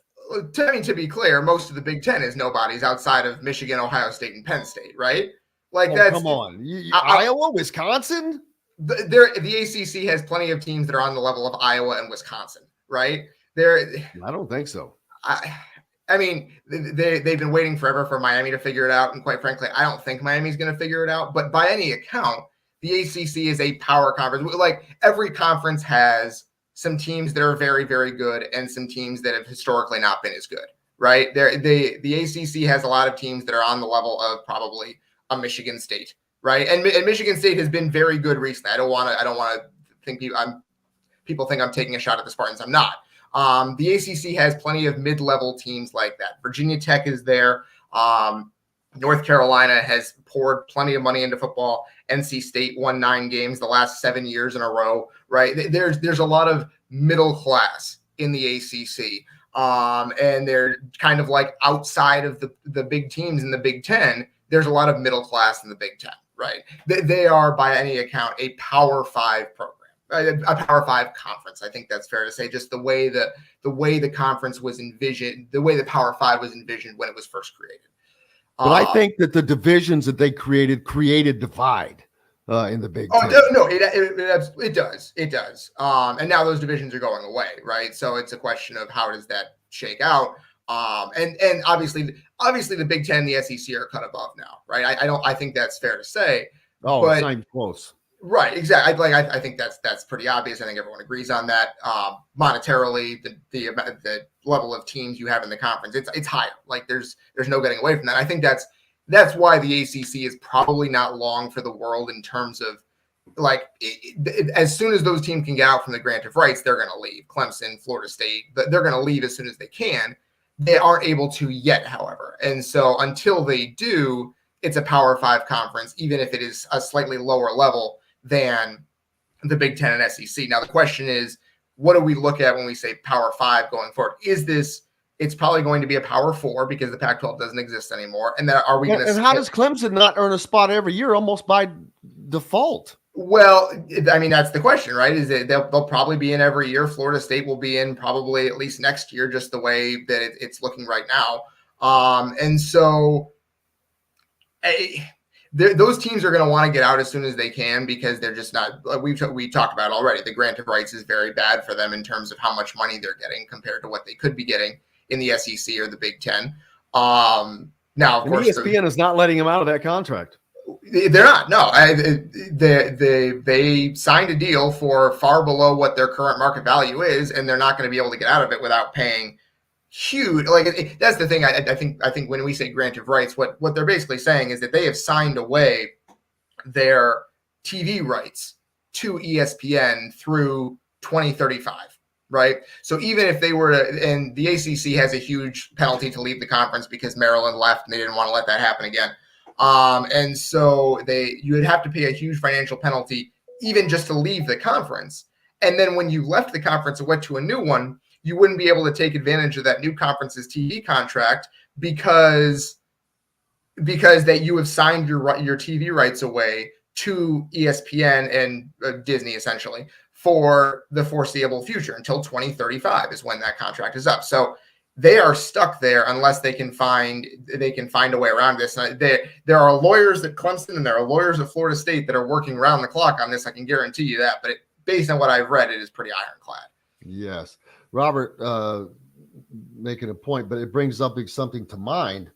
To be clear, most of the Big Ten is nobodies outside of Michigan, Ohio State, and Penn State, right? That's come on. Iowa, Wisconsin? The ACC has plenty of teams that are on the level of Iowa and Wisconsin, right? I don't think so. I mean, they've been waiting forever for Miami to figure it out. And quite frankly, I don't think Miami's going to figure it out. But by any account, the ACC is a power conference. Like, every conference has some teams that are very, very good and some teams that have historically not been as good, right? The ACC has a lot of teams that are on the level of probably a Michigan State, right? And Michigan State has been very good recently. I don't want to think people think I'm taking a shot at the Spartans. I'm not. The ACC has plenty of mid-level teams like that. Virginia Tech is there. North Carolina has poured plenty of money into football. NC State won 9 games the last 7 years in a row, right? There's a lot of middle class in the ACC. And they're kind of like outside of the big teams in the Big Ten. There's a lot of middle class in the Big Ten, right? They are, by any account, a Power 5 program. A Power 5 conference. I think that's fair to say. Just the way the conference was envisioned, the way the Power 5 was envisioned when it was first created. But I think that the divisions that they created divide in the Big Ten. No, it does. It does. And now those divisions are going away, right? So it's a question of how does that shake out? And obviously the Big Ten, the SEC are cut above now, right? I think that's fair to say. Oh, it's not even close. Right, exactly. I think that's pretty obvious. I think everyone agrees on that. Monetarily, the level of teams you have in the conference, it's higher. Like there's no getting away from that. I think that's why the ACC is probably not long for the world in terms of like as soon as those teams can get out from the grant of rights, they're going to leave. Clemson, Florida State, they're going to leave as soon as they can. They aren't able to yet, however, and so until they do, it's a Power 5 conference, even if it is a slightly lower level than the Big Ten and SEC. Now, the question is, what do we look at when we say Power 5 going forward? Is this, it's probably going to be a Power 4 because the Pac-12 doesn't exist anymore. And then are we going to... And how does Clemson not earn a spot every year almost by default? Well, I mean, that's the question, right? Is that they'll probably be in every year. Florida State will be in probably at least next year, just the way that it's looking right now. And so... those teams are going to want to get out as soon as they can because they're just not. We talked about it already. The grant of rights is very bad for them in terms of how much money they're getting compared to what they could be getting in the SEC or the Big Ten. Now, of course, ESPN is not letting them out of that contract. They're not. No, they signed a deal for far below what their current market value is, and they're not going to be able to get out of it without paying huge. Like that's the thing. I think when we say grant of rights, what they're basically saying is that they have signed away their TV rights to ESPN through 2035. Right. So even if they were to, and the ACC has a huge penalty to leave the conference because Maryland left and they didn't want to let that happen again. And so you would have to pay a huge financial penalty even just to leave the conference. And then when you left the conference and went to a new one, you wouldn't be able to take advantage of that new conference's TV contract because that you have signed your TV rights away to ESPN and Disney essentially for the foreseeable future until 2035 is when that contract is up. So they are stuck there unless they can find a way around this. There are lawyers at Clemson and there are lawyers at Florida State that are working around the clock on this. I can guarantee you that. But based on what I've read, it is pretty ironclad. Yes. Robert making a point, but it brings up something to mind.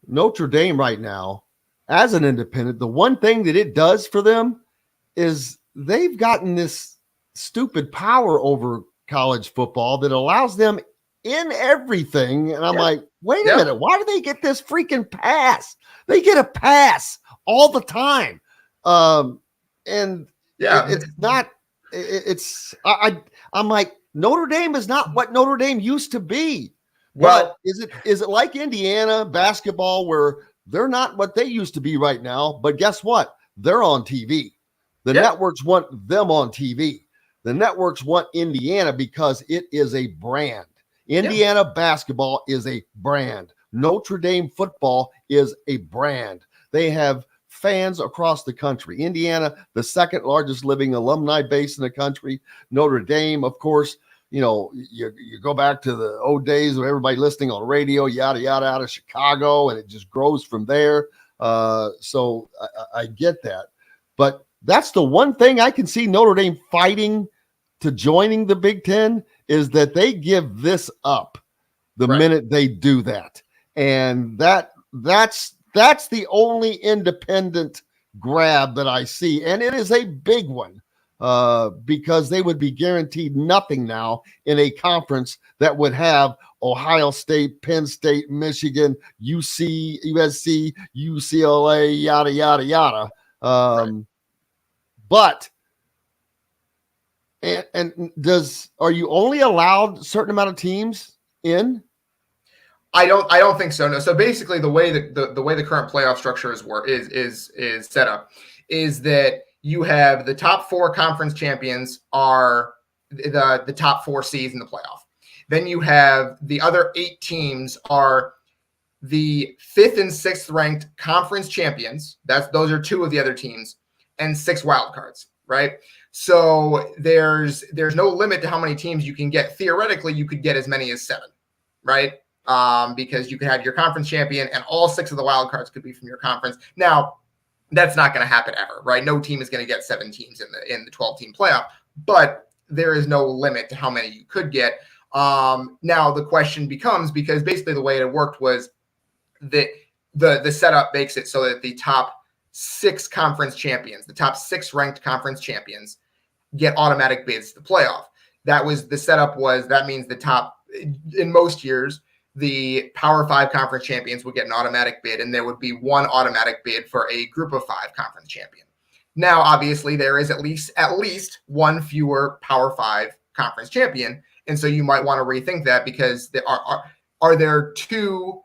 Notre Dame right now, as an independent, the one thing that it does for them is they've gotten this stupid power over college football that allows them in everything. And I'm like, wait a minute, why do they get this freaking pass? They get a pass all the time. And it's not, I'm like, Notre Dame is not what Notre Dame used to be. Well, is it like Indiana basketball where they're not what they used to be right now? But guess what? They're on TV. The networks want them on TV. The networks want Indiana because it is a brand. Indiana basketball is a brand. Notre Dame football is a brand. They have fans across the country. Indiana, the second largest living alumni base in the country. Notre Dame, of course, you go back to the old days of everybody listening on radio, yada, yada, out of Chicago, and it just grows from there. So I get that. But that's the one thing I can see Notre Dame fighting to joining the Big Ten is that they give this up the minute they do that. And that's the only independent grab that I see. And it is a big one because they would be guaranteed nothing now in a conference that would have Ohio State, Penn State, Michigan, USC, UCLA, yada, yada, yada. But are you only allowed a certain amount of teams in? I don't think so. No. So basically, the way the current playoff structure is set up is that you have the top four conference champions are the top four seeds in the playoff. Then you have the other 8 teams are the 5th and 6th ranked conference champions. Those are 2 of the other teams, and 6 wild cards. Right. So there's no limit to how many teams you can get. Theoretically, you could get as many as 7. Right. Because you could have your conference champion and all 6 of the wild cards could be from your conference. Now, that's not going to happen ever, right? No team is going to get 7 teams in the 12-team playoff, but there is no limit to how many you could get. Now the question becomes, because basically the way it worked was that the setup makes it so that the top 6 conference champions, the top 6 ranked conference champions, get automatic bids to the playoff. That was the setup. That means the top, in most years, the Power 5 conference champions would get an automatic bid, and there would be one automatic bid for a Group of 5 conference champion. Now, obviously, there is at least one fewer Power 5 conference champion, and so you might want to rethink that, because there are there 2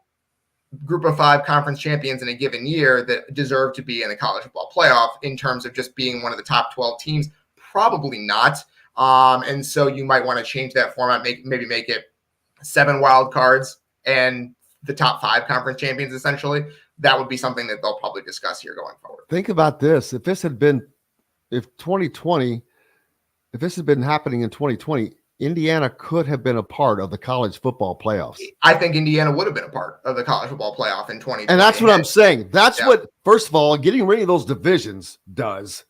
Group of 5 conference champions in a given year that deserve to be in the college football playoff in terms of just being one of the top 12 teams? Probably not. And so you might want to change that format, maybe make it 7 wild cards and the top 5 conference champions, essentially. That would be something that they'll probably discuss here going forward. Think about this. If this had been happening in 2020, Indiana could have been a part of the college football playoffs. I think Indiana would have been a part of the college football playoff in 2020. And that's what I'm saying. That's what, first of all, getting rid of those divisions does.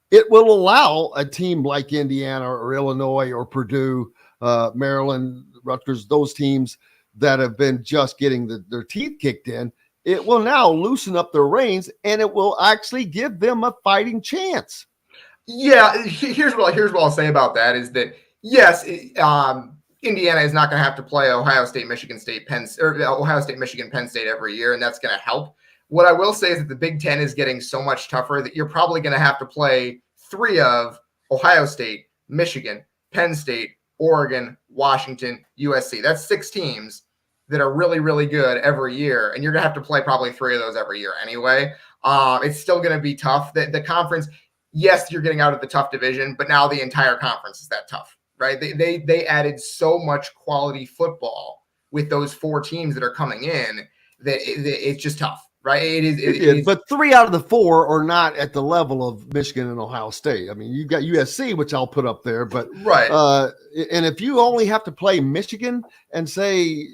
It will allow a team like Indiana or Illinois or Purdue, Maryland, Rutgers, those teams that have been just getting their teeth kicked in, it will now loosen up their reins, and it will actually give them a fighting chance. Yeah, here's what I'll say about that is that, yes, Indiana is not going to have to play Ohio State, Michigan, Penn State every year, and that's going to help. What I will say is that the Big Ten is getting so much tougher that you're probably going to have to play 3 of Ohio State, Michigan, Penn State, Oregon, Washington, USC. That's 6 teams that are really, really good every year, and you're going to have to play probably 3 of those every year anyway. It's still going to be tough. The conference, yes, you're getting out of the tough division, but now the entire conference is that tough, right? They added so much quality football with those 4 teams that are coming in that it's just tough. Right, it is. But 3 out of the 4 are not at the level of Michigan and Ohio State. I mean, you've got USC, which I'll put up there, but right. And if you only have to play Michigan and say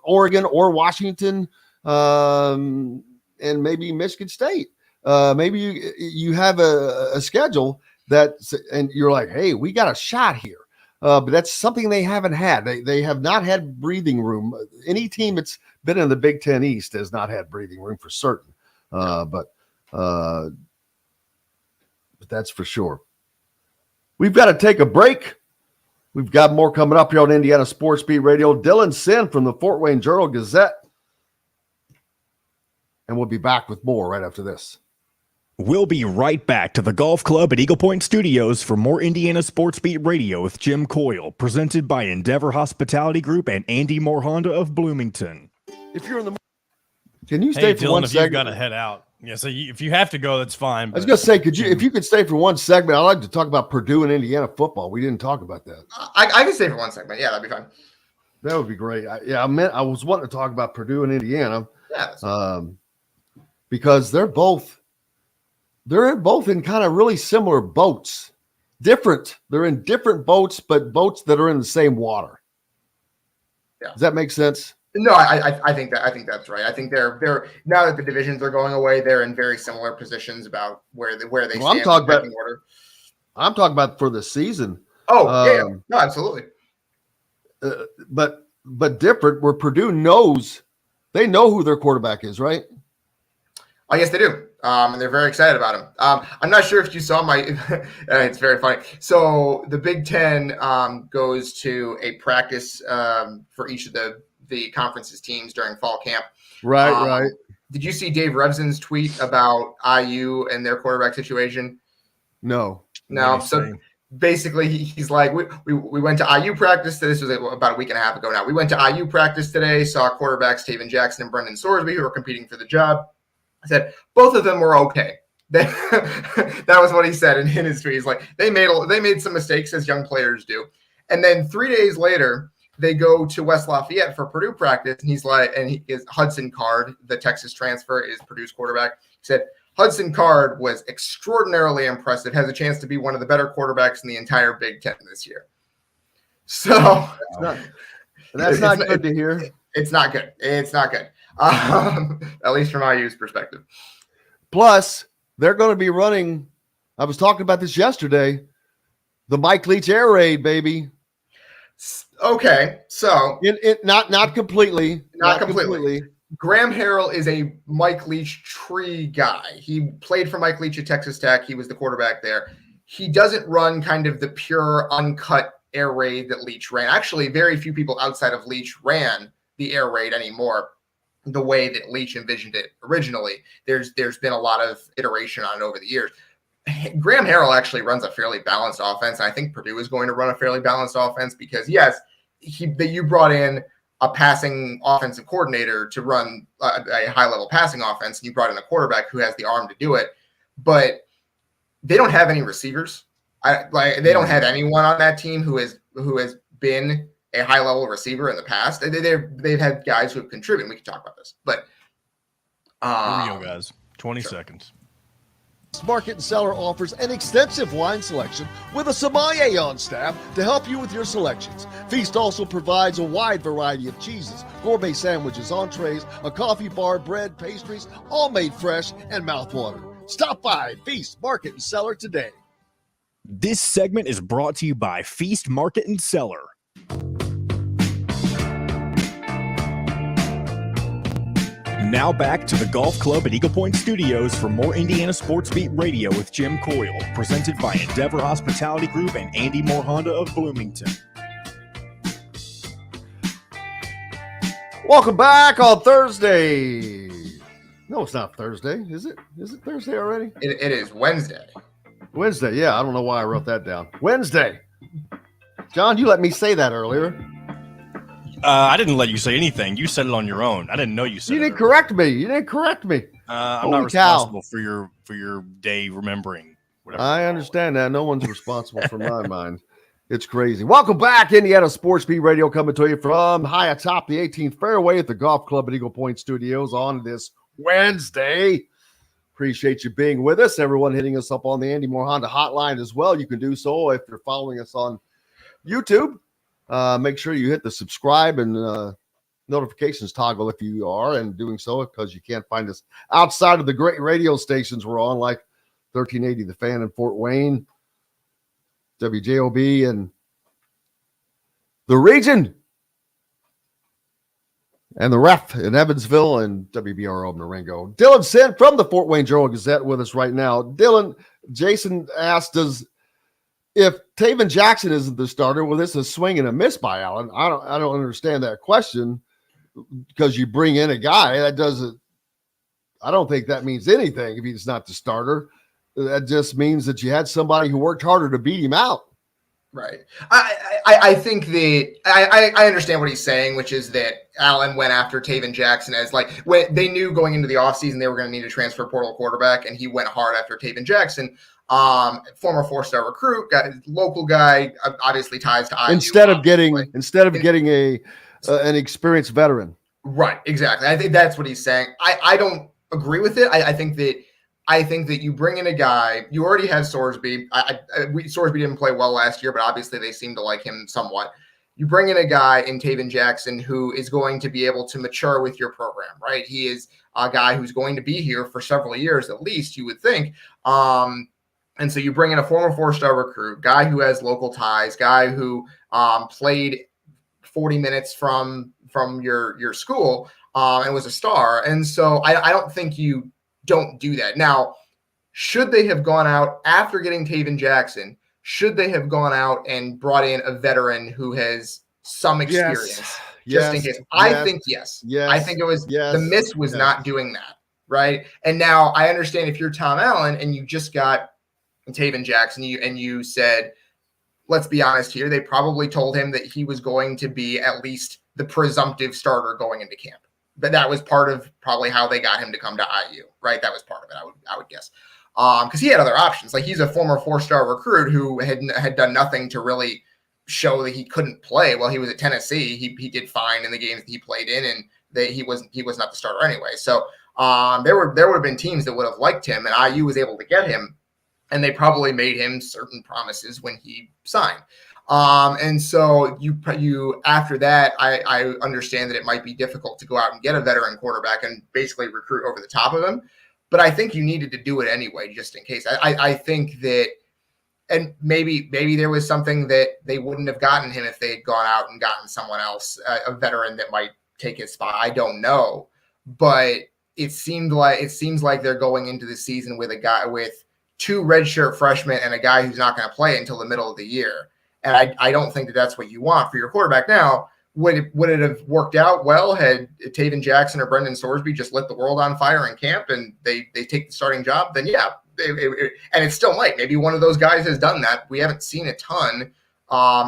Oregon or Washington, and maybe Michigan State, maybe you have a schedule and you're like, hey, we got a shot here. But that's something they haven't had. They have not had breathing room. Any team that's been in the Big Ten East has not had breathing room for certain. But that's for sure. We've got to take a break. We've got more coming up here on Indiana Sports Beat Radio. Dylan Sinn from the Fort Wayne Journal-Gazette. And we'll be back with more right after this. We'll be right back to the Golf Club at Eagle Point Studios for more Indiana Sports Beat Radio with Jim Coyle, presented by Endeavor Hospitality Group and Andy Moore Honda of Bloomington. If you're in the, can you stay for Dylan, one if segment? you've got to head out, yeah. So if you have to go, that's fine. I was gonna say, if you could stay for one segment, I'd like to talk about Purdue and Indiana football. We didn't talk about that. I can stay for one segment. Yeah, that'd be fine. That would be great. I was wanting to talk about Purdue and Indiana. Yeah. Because they're both in kind of really similar boats. Different. They're in different boats, but boats that are in the same water. Yeah. Does that make sense? No, I think that's right. I think they're now that the divisions are going away, they're in very similar positions about where they stand. I'm talking about for the season. Oh, yeah. No, absolutely. But different, where Purdue knows who their quarterback is, right? Oh, yes, they do. And they're very excited about him. I'm not sure if you saw it's very funny. So the Big Ten goes to a practice for each of the conference's teams during fall camp. Right. Did you see Dave Revson's tweet about IU and their quarterback situation? No. So basically he's like, we went to IU practice. This was about a week and a half ago now. We went to IU practice today, saw quarterbacks Taven Jackson and Brendan Sorsby, who were competing for the job. I said, both of them were okay. That was what he said in his tweet. He's like, they made some mistakes, as young players do. And then 3 days later, they go to West Lafayette for Purdue practice. And he's like, Hudson Card, the Texas transfer, is Purdue's quarterback. He said, Hudson Card was extraordinarily impressive, has a chance to be one of the better quarterbacks in the entire Big Ten this year. So that's not good to hear. It's not good. It's not good. At least from IU's perspective. Plus, they're going to be running. I was talking about this yesterday. The Mike Leach air raid, baby. Okay, so not completely, not completely. Graham Harrell is a Mike Leach tree guy. He played for Mike Leach at Texas Tech. He was the quarterback there. He doesn't run kind of the pure uncut air raid that Leach ran. Actually, very few people outside of Leach ran the air raid anymore the way that Leach envisioned it originally. There's been a lot of iteration on it over the years. Graham Harrell actually runs a fairly balanced offense. I think Purdue is going to run a fairly balanced offense because, yes, you brought in a passing offensive coordinator to run a high-level passing offense, and you brought in a quarterback who has the arm to do it, but they don't have any receivers. They don't have anyone on that team who has been a high-level receiver in the past. They've had guys who have contributed. We can talk about this, but here we go, guys. 20 seconds. Market and Cellar offers an extensive wine selection with a sommelier on staff to help you with your selections. Feast also provides a wide variety of cheeses, gourmet sandwiches, entrees, a coffee bar, bread, pastries, all made fresh and mouthwatering. Stop by Feast Market and Cellar today. This segment is brought to you by Feast Market and Cellar. Now back to the Golf Club at Eagle Point Studios for more Indiana Sports Beat Radio with Jim Coyle, presented by Endeavor Hospitality Group and Andy Moore Honda of Bloomington. Welcome back on Thursday. No, it's not Thursday, is it? Is it Thursday already? It is Wednesday. Wednesday, yeah. I don't know why I wrote that down. Wednesday. John, you let me say that earlier. I didn't let you say anything. You said it on your own. I didn't know you said You it. didn't correct me. You didn't correct me. I'm not responsible for your day remembering. Whatever I understand that. No one's responsible for my mind. It's crazy. Welcome back, Indiana Sports Beat Radio, coming to you from high atop the 18th fairway at the Golf Club at Eagle Point Studios on this Wednesday. Appreciate you being with us. Everyone hitting us up on the Andy Moore Honda hotline as well. You can do so if you're following us on YouTube. Make sure you hit the subscribe and notifications toggle if you are, and doing so because you can't find us outside of the great radio stations we're on, like 1380 The Fan in Fort Wayne, WJOB and the region, and the Ref in Evansville, and WBRO in Marengo. Dylan Sinn from the Fort Wayne Journal-Gazette with us right now. Dylan, Jason asked, if Taven Jackson isn't the starter, well, this is a swing and a miss by Allen. I don't understand that question, because you bring in a guy that doesn't. I don't think that means anything if he's not the starter. That just means that you had somebody who worked harder to beat him out. Right. I think that I understand what he's saying, which is that Allen went after Taven Jackson as when they knew going into the offseason they were going to need a transfer portal quarterback, and he went hard after Taven Jackson. Former 4-star recruit, local guy, obviously ties to IU. Instead of getting an experienced veteran. Right, exactly. I think that's what he's saying. I don't agree with it. I think that you bring in a guy. You already have Sorsby. Sorsby didn't play well last year, but obviously they seem to like him somewhat. You bring in a guy in Taven Jackson who is going to be able to mature with your program, right? He is a guy who's going to be here for several years at least, you would think. And so you bring in a former 4-star recruit, guy who has local ties, guy who played 40 minutes from your school and was a star. And so I don't think you don't do that. Now, should they have gone out after getting Taven Jackson? Should they have gone out and brought in a veteran who has some experience? Just in case. I think yes. I think it was the miss was not doing that, right? And now I understand if you're Tom Allen and you just got Taven Jackson, and you said, let's be honest here, they probably told him that he was going to be at least the presumptive starter going into camp. But that was part of probably how they got him to come to IU, right? That was part of it, I would guess. Because he had other options. Like, he's a former 4-star recruit who had done nothing to really show that he couldn't play. While he was at Tennessee, he did fine in the games that he played in, and he was not the starter anyway. So there would have been teams that would have liked him, and IU was able to get him. And they probably made him certain promises when he signed. And so you after that, I understand that it might be difficult to go out and get a veteran quarterback and basically recruit over the top of him. But I think you needed to do it anyway, just in case. I think that, and maybe there was something that they wouldn't have gotten him if they had gone out and gotten someone else, a veteran that might take his spot. I don't know. but it seems like they're going into the season with a guy with 2 redshirt freshmen and a guy who's not going to play until the middle of the year. And I don't think that that's what you want for your quarterback. Now, would it have worked out well had Taven Jackson or Brendan Sorsby just lit the world on fire in camp and they take the starting job? Then yeah, and it still might. Maybe one of those guys has done that. We haven't seen a ton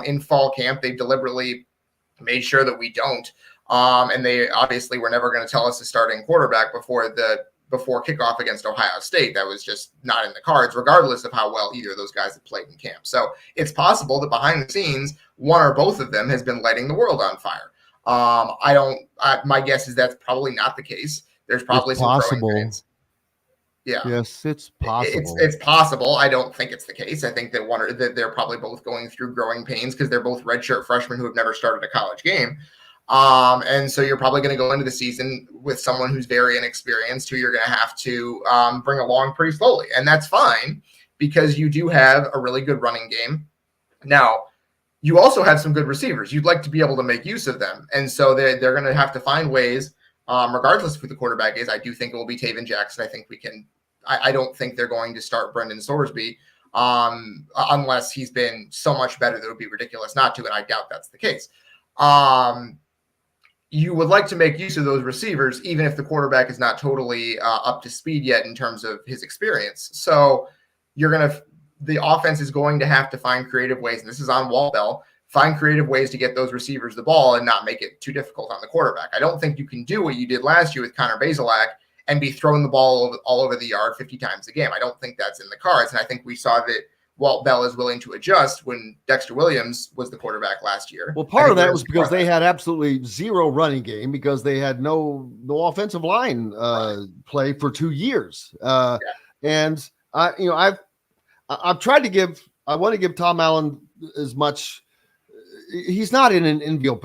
in fall camp. They've deliberately made sure that we don't. And they obviously were never going to tell us the starting quarterback before kickoff against Ohio State. That was just not in the cards, regardless of how well either of those guys had played in camp. So it's possible that behind the scenes, one or both of them has been lighting the world on fire. My guess is that's probably not the case. There's probably some growing pains. Yeah. Yes, it's possible. It's possible. I don't think it's the case. I think that they're probably both going through growing pains because they're both redshirt freshmen who have never started a college game. And so you're probably going to go into the season with someone who's very inexperienced, who you're going to have to bring along pretty slowly. And that's fine because you do have a really good running game. Now, you also have some good receivers. You'd like to be able to make use of them. And so they're going to have to find ways, regardless of who the quarterback is. I do think it will be Taven Jackson. I don't think they're going to start Brendan Sorsby unless he's been so much better that it would be ridiculous not to. And I doubt that's the case. You would like to make use of those receivers, even if the quarterback is not totally up to speed yet in terms of his experience. So the offense is going to have to find creative ways, and this is on Walt Bell, find creative ways to get those receivers the ball and not make it too difficult on the quarterback. I don't think you can do what you did last year with Connor Bazelak and be throwing the ball all over the yard 50 times a game. I don't think that's in the cards, and I think we saw that Walt Bell is willing to adjust when Dexter Williams was the quarterback last year. Well, part of that was because they had absolutely zero running game because they had no offensive line play for 2 years. And I've tried to give Tom Allen as much. He's not in an enviable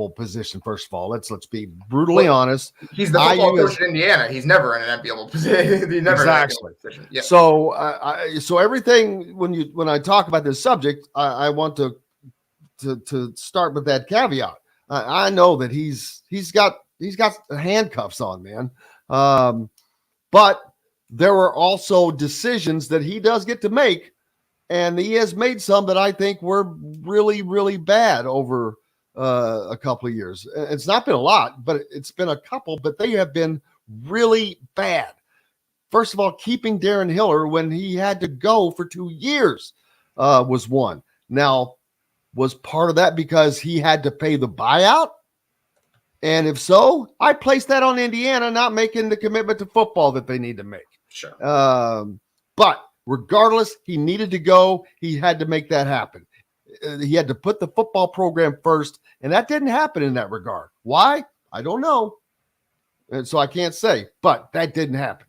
position. First of all, let's be brutally honest. He's the football coach in Indiana. He's never in an enviable position. He's never exactly. In an position. Yeah. So everything when I talk about this subject, I want to start with that caveat. I know that he's got handcuffs on, man. But there are also decisions that he does get to make. And he has made some that I think were really, really bad over a couple of years. It's not been a lot, but it's been a couple, but they have been really bad. First of all, keeping Darren Hiller when he had to go for 2 years was one. Now, was part of that because he had to pay the buyout? And if so, I place that on Indiana not making the commitment to football that they need to make. Sure. But regardless, he needed to go. He had to make that happen. He had to put the football program first, and that didn't happen in that regard. Why? I don't know. And so I can't say, but that didn't happen.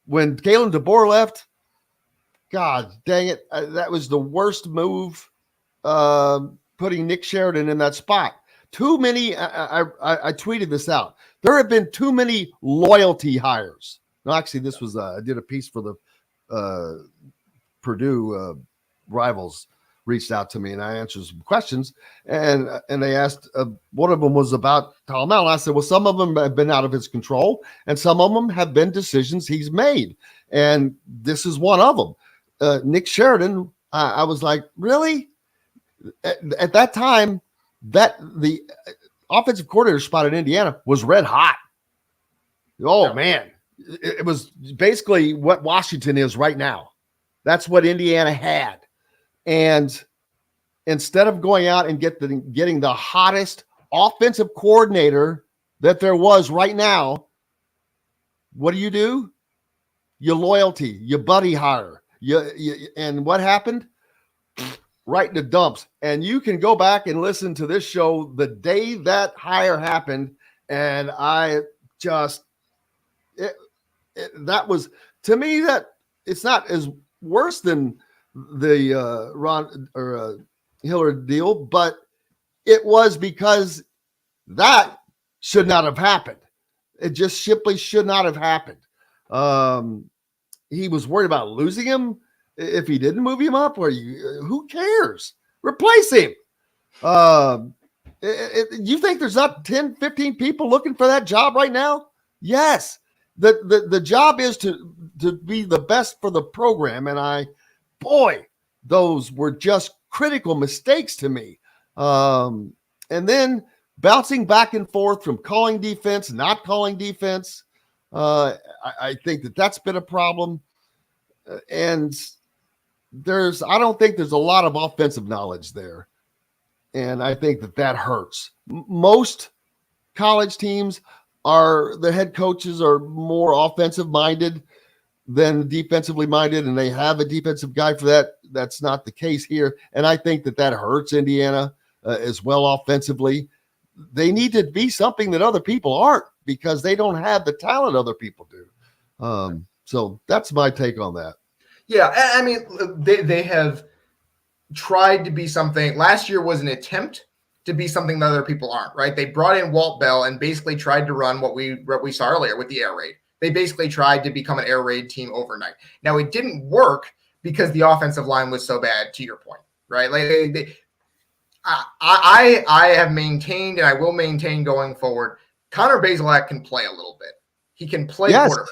When Kalen DeBoer left, God dang it, that was the worst move, putting Nick Sheridan in that spot. Too many, I tweeted this out. There have been too many loyalty hires. No, actually, this was, I did a piece for the Purdue rivals reached out to me and I answered some questions and they asked, one of them was about Tom Allen. I said, well, some of them have been out of his control and some of them have been decisions he's made. And this is one of them. Nick Sheridan, I was like, really? At that time, that the offensive coordinator spot in Indiana was red hot. Oh, man. It was basically what Washington is right now. That's what Indiana had. And instead of going out and getting the hottest offensive coordinator that there was right now, what do? You loyalty, you buddy hire. And what happened? Right in the dumps. And you can go back and listen to this show the day that hire happened. And I just... that was, to me, that it's not as worse than the Ron or Hiller deal, but it was because that should not have happened. It just simply should not have happened. He was worried about losing him if he didn't move him up, or who cares? Replace him. You think there's not 10, 15 people looking for that job right now? Yes. The job is to be the best for the program. And those were just critical mistakes to me. And then bouncing back and forth from calling defense, not calling defense. I think that's been a problem. And I don't think there's a lot of offensive knowledge there. And I think that hurts. Most college teams the head coaches are more offensive minded than defensively minded, and they have a defensive guy for that. That's not the case here. And I think that hurts Indiana as well offensively. They need to be something that other people aren't because they don't have the talent other people do. So that's my take on that. Yeah, I mean, they have tried to be something. Last year was an attempt to be something that other people aren't, right? They brought in Walt Bell and basically tried to run what we saw earlier with the air raid. They basically tried to become an air raid team overnight. Now, it didn't work because the offensive line was so bad, to your point, right? Like I have maintained, and I will maintain going forward, Connor Bazelak can play a little bit. He can play quarterback.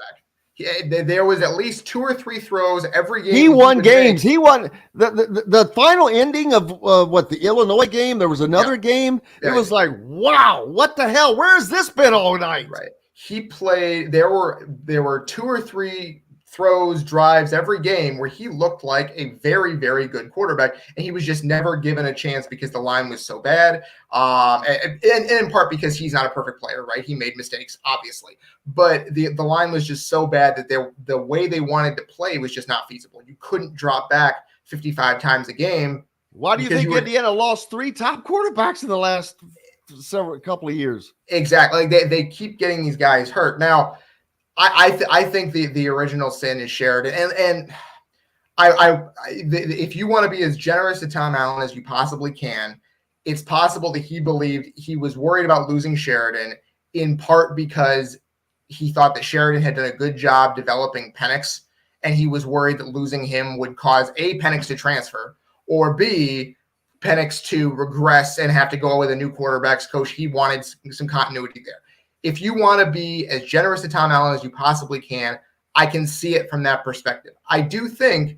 There was at least 2 or 3 throws every game. He won games. He won the final ending of the Illinois game. There was another game. It was like, wow, what the hell? Where has this been all night? Right. He played. There were 2 or 3 throws, drives every game where he looked like a very, very good quarterback, and he was just never given a chance because the line was so bad. And in part because he's not a perfect player, right? He made mistakes, obviously, but the line was just so bad that the way they wanted to play was just not feasible. You couldn't drop back 55 times a game. Why do you think Indiana lost 3 top quarterbacks in the last couple of years? Exactly. Like they keep getting these guys hurt. Now, I think the original sin is Sheridan, and if you want to be as generous to Tom Allen as you possibly can, it's possible that he was worried about losing Sheridan in part because he thought that Sheridan had done a good job developing Penix, and he was worried that losing him would cause A, Penix to transfer, or B, Penix to regress and have to go with a new quarterbacks coach. He wanted some continuity there. If you want to be as generous to Tom Allen as you possibly can, I can see it from that perspective. I do think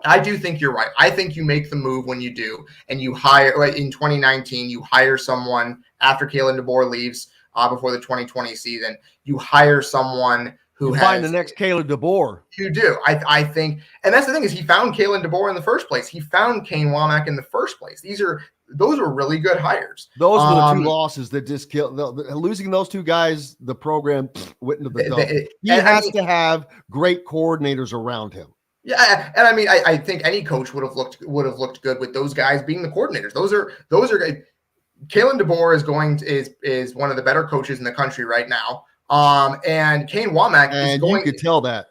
you're right. I think you make the move when you do, and you hire in 2019. You hire someone after Kalen DeBoer leaves before the 2020 season. You hire someone who find the next Kalen DeBoer. You do. I think, and that's the thing is he found Kalen DeBoer in the first place. He found Kane Womack in the first place. Those were really good hires. Those were the 2 losses that just killed. Losing those 2 guys, the program went into the dump. He has to have great coordinators around him. Yeah, and I mean, I think any coach would have looked good with those guys being the coordinators. Those are Kalen DeBoer is one of the better coaches in the country right now. And Kane Womack is going. You could tell that.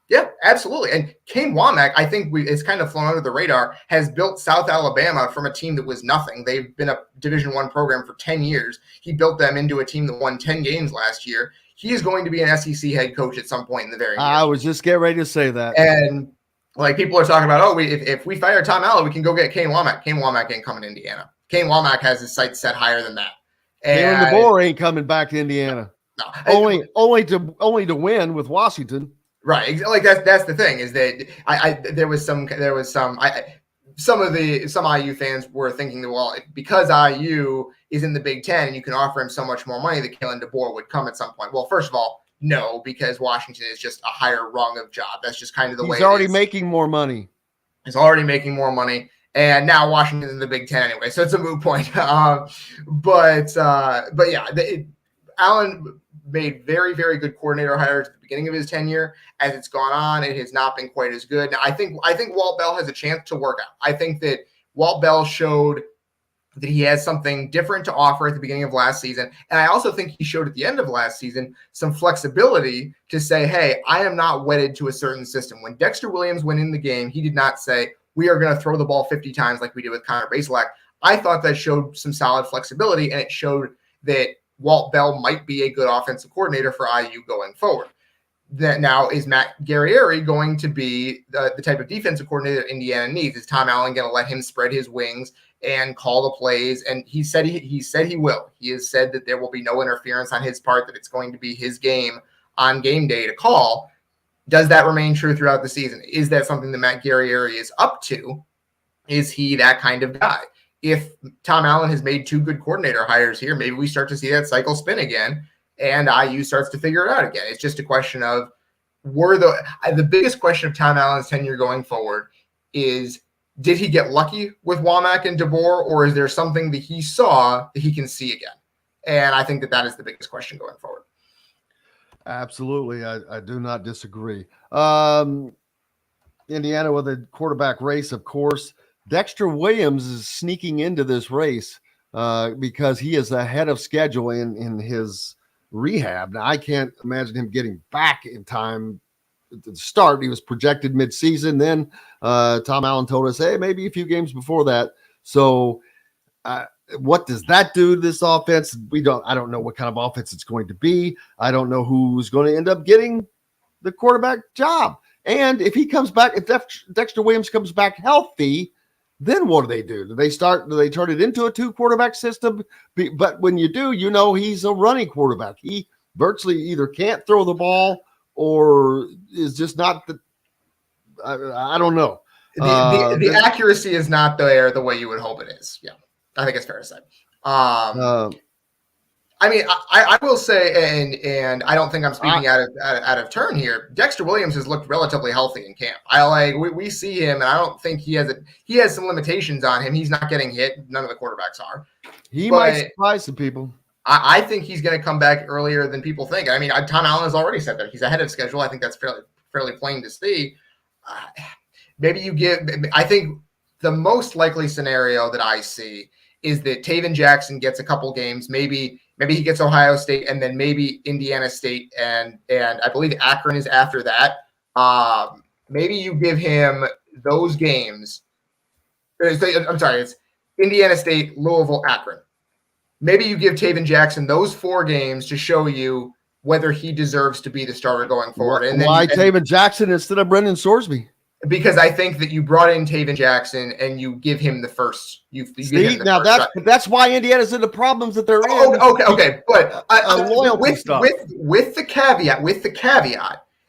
Yeah, absolutely. And Kane Womack, I think it's kind of flown under the radar, has built South Alabama from a team that was nothing. They've been a Division I program for 10 years. He built them into a team that won 10 games last year. He is going to be an SEC head coach at some point in the very near future. I was just getting ready to say that. And like people are talking about, if we fire Tom Allen, we can go get Kane Womack. Kane Womack ain't coming to Indiana. Kane Womack has his sights set higher than that. And DeBoer ain't coming back to Indiana. No. Only to win with Washington. Right. Like that's the thing is that some IU fans were thinking that, well, because IU is in the Big Ten and you can offer him so much more money, that Kalen DeBoer would come at some point. Well, first of all, no, because Washington is just a higher rung of job. That's just kind of the way he's already making more money. He's already making more money. And now Washington's in the Big Ten anyway, so it's a moot point. But yeah, Allen made very, very good coordinator hires at the beginning of his tenure. As it's gone on, it has not been quite as good. Now, I think Walt Bell has a chance to work out. I think that Walt Bell showed that he has something different to offer at the beginning of last season. And I also think he showed at the end of last season some flexibility to say, hey, I am not wedded to a certain system. When Dexter Williams went in the game, he did not say, we are going to throw the ball 50 times like we did with Connor Bazelak. I thought that showed some solid flexibility, and it showed that Walt Bell might be a good offensive coordinator for IU going forward. That now is Matt Guerrieri going to be the type of defensive coordinator that Indiana needs? Is Tom Allen going to let him spread his wings and call the plays. And he said he will. He has said that there will be no interference on his part, that it's going to be his game on game day to call. Does that remain true throughout the season? Is that something that Matt Guerrieri is up to? Is he that kind of guy? If Tom Allen has made 2 good coordinator hires here, maybe we start to see that cycle spin again, and IU starts to figure it out again. It's just a question of the biggest question of Tom Allen's tenure going forward is, did he get lucky with Womack and DeBoer, or is there something that he saw that he can see again? And I think that is the biggest question going forward. Absolutely. I do not disagree. Indiana with a quarterback race, of course. Dexter Williams is sneaking into this race because he is ahead of schedule in his rehab. Now, I can't imagine him getting back in time to start. He was projected midseason. Then Tom Allen told us, hey, maybe a few games before that. So what does that do to this offense? I don't know what kind of offense it's going to be. I don't know who's going to end up getting the quarterback job. And if he comes back, if Dexter Williams comes back healthy, then what do? Do they turn it into a 2-quarterback system? But when you do, he's a running quarterback. He virtually either can't throw the ball or is just not I don't know. The accuracy is not there the way you would hope it is. Yeah, I think it's fair to say. I mean, I will say, and I don't think I'm speaking out of turn here. Dexter Williams has looked relatively healthy in camp. We see him, and I don't think he has some limitations on him. He's not getting hit. None of the quarterbacks are. He might surprise some people. I think he's going to come back earlier than people think. I mean, Tom Allen has already said that he's ahead of schedule. I think that's fairly plain to see. I think the most likely scenario that I see is that Taven Jackson gets a couple games. Maybe he gets Ohio State and then maybe Indiana State and I believe Akron is after that. Maybe you give him those games. I'm sorry, it's Indiana State, Louisville, Akron. Maybe you give Taven Jackson those 4 games to show you whether he deserves to be the starter going forward. And why Taven Jackson instead of Brendan Sorsby? Because I think that you brought in Taven Jackson and you give him the first. That's why Indiana's in the problems that they're in. Okay, but loyalty stuff. With the caveat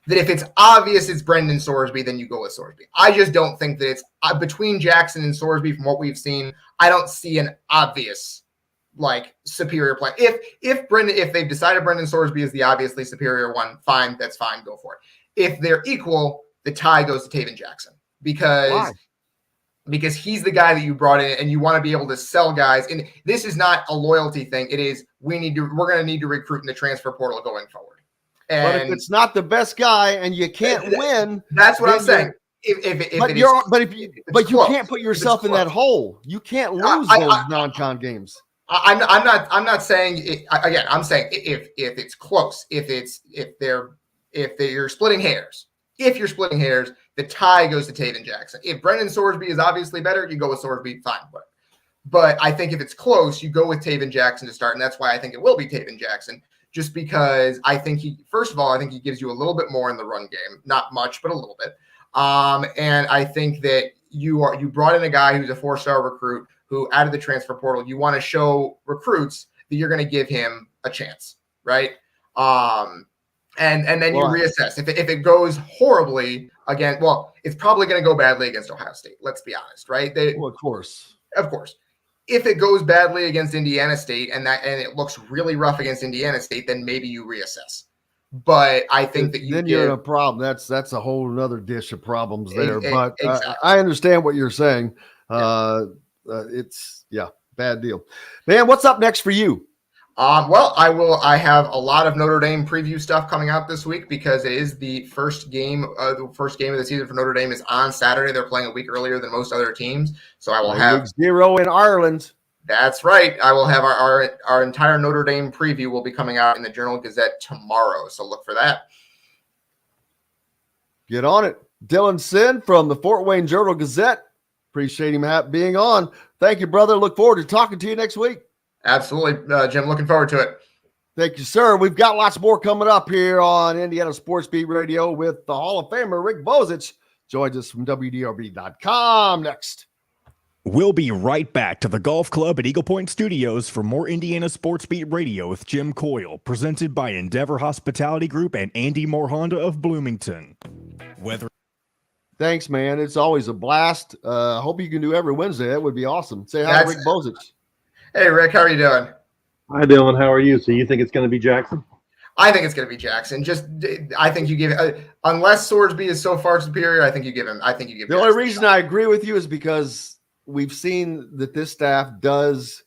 that if it's obvious it's Brendan Sorsby, then you go with Sorsby. I just don't think that it's between Jackson and Sorsby. From what we've seen, I don't see an obvious superior play. If they've decided Brendan Sorsby is the obviously superior one, fine, that's fine, go for it. If they're equal, the tie goes to Taven Jackson because he's the guy that you brought in and you want to be able to sell guys. And this is not a loyalty thing. It is, we're going to need to recruit in the transfer portal going forward. But if it's not the best guy and you can't win, that's what I'm saying. But you can't put yourself in that hole. You can't lose those non-con games. I'm not saying it, again. I'm saying if it's close, if you're splitting hairs. If you're splitting hairs, the tie goes to Taven Jackson. If Brendan Sorsby is obviously better, you go with Sorsby, fine. But I think if it's close, you go with Taven Jackson to start, and that's why I think it will be Taven Jackson, just because I think he gives you a little bit more in the run game. Not much, but a little bit. And I think that you brought in a guy who's a 4-star recruit who out of the transfer portal, you want to show recruits that you're going to give him a chance, right? And then you reassess. If it goes horribly again, it's probably going to go badly against Ohio State. Let's be honest, right? Of course. If it goes badly against Indiana State and it looks really rough against Indiana State, then maybe you reassess. But I think that you're in a problem. That's a whole other dish of problems there. But exactly. I understand what you're saying. It's bad deal, man. What's up next for you? I have a lot of Notre Dame preview stuff coming out this week because it is the first game. The first game of the season for Notre Dame is on Saturday. They're playing a week earlier than most other teams, so I will have week 0 in Ireland. That's right. I will have our entire Notre Dame preview will be coming out in the Journal-Gazette tomorrow, so look for that. Get on it, Dylan Sinn from the Fort Wayne Journal-Gazette. Appreciate him being on. Thank you, brother. Look forward to talking to you next week. Absolutely, Jim. Looking forward to it. Thank you, sir. We've got lots more coming up here on Indiana Sports Beat Radio with the Hall of Famer Rick Bozich. Joins us from WDRB.com next. We'll be right back to the Golf Club at Eagle Point Studios for more Indiana Sports Beat Radio with Jim Coyle, presented by Endeavor Hospitality Group and Andy Moore Honda of Bloomington. Thanks, man. It's always a blast. Hope you can do every Wednesday. That would be awesome. Say hi to Rick Bozich. Hey, Rick, how are you doing? Hi, Dylan. How are you? So you think it's going to be Jackson? I think it's going to be Jackson. I think you give unless Swordsby is so far superior. I think you give him. The only reason I agree with you is because we've seen that this staff does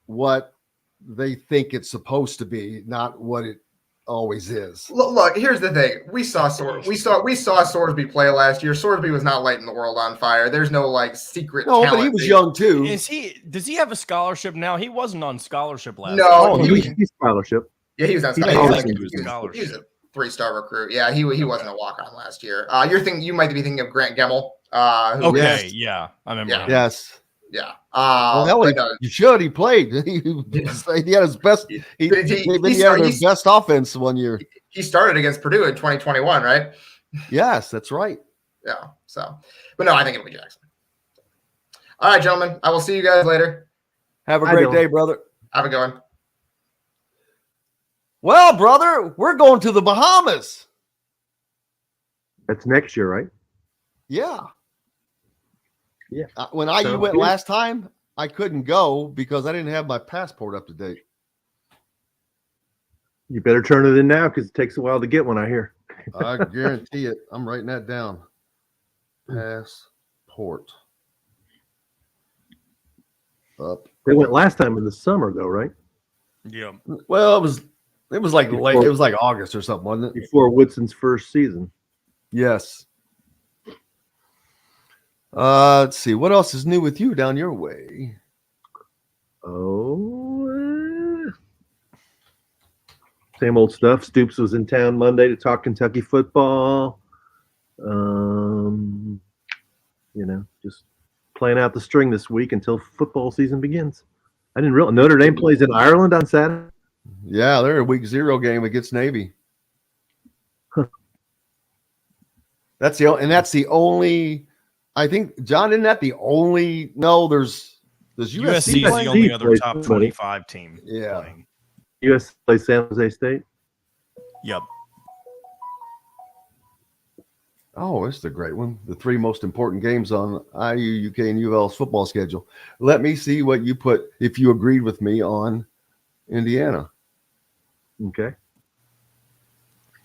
what they think it's supposed to be, not what it always is. Look, here's the thing. We saw Swordsby play last year. Swordsby was not lighting the world on fire. There's no like secret. No, but he was young too. Does he have a scholarship now? He wasn't on scholarship last year. No, he's scholarship. Yeah, he was on scholarship. He was a 3-star recruit. Yeah, he wasn't a walk-on last year. You might be thinking of Grant Gemmell. Yeah, I remember. Yeah. Yes. Yeah. You should. He played. He had his best. He had his best offense one year. He started against Purdue in 2021, right? Yes, that's right. Yeah. So, but no, I think it'll be Jackson. All right, gentlemen. I will see you guys later. Have a great day, brother. Have a good one. Well, brother, we're going to the Bahamas. That's next year, right? Yeah. Yeah. When IU went last time, I couldn't go because I didn't have my passport up to date. You better turn it in now because it takes a while to get one, I hear. I guarantee it. I'm writing that down. Passport. Up. They went last time in the summer, though, right? Yeah. Well, it was like late. It was like August or something, wasn't it? Before Woodson's first season. Yes. Let's see. What else is new with you down your way? Same old stuff. Stoops was in town Monday to talk Kentucky football. Just playing out the string this week until football season begins. I didn't realize Notre Dame plays in Ireland on Saturday. Yeah, they're a week 0 game against Navy. Huh. That's the only. I think, John, isn't that the only? No, there's USC is the only other top 25 team. Yeah. Playing. USC plays San Jose State. Yep. Oh, it's the great one. The 3 most important games on IU, UK, and UL's football schedule. Let me see what you put, if you agreed with me on Indiana. Okay.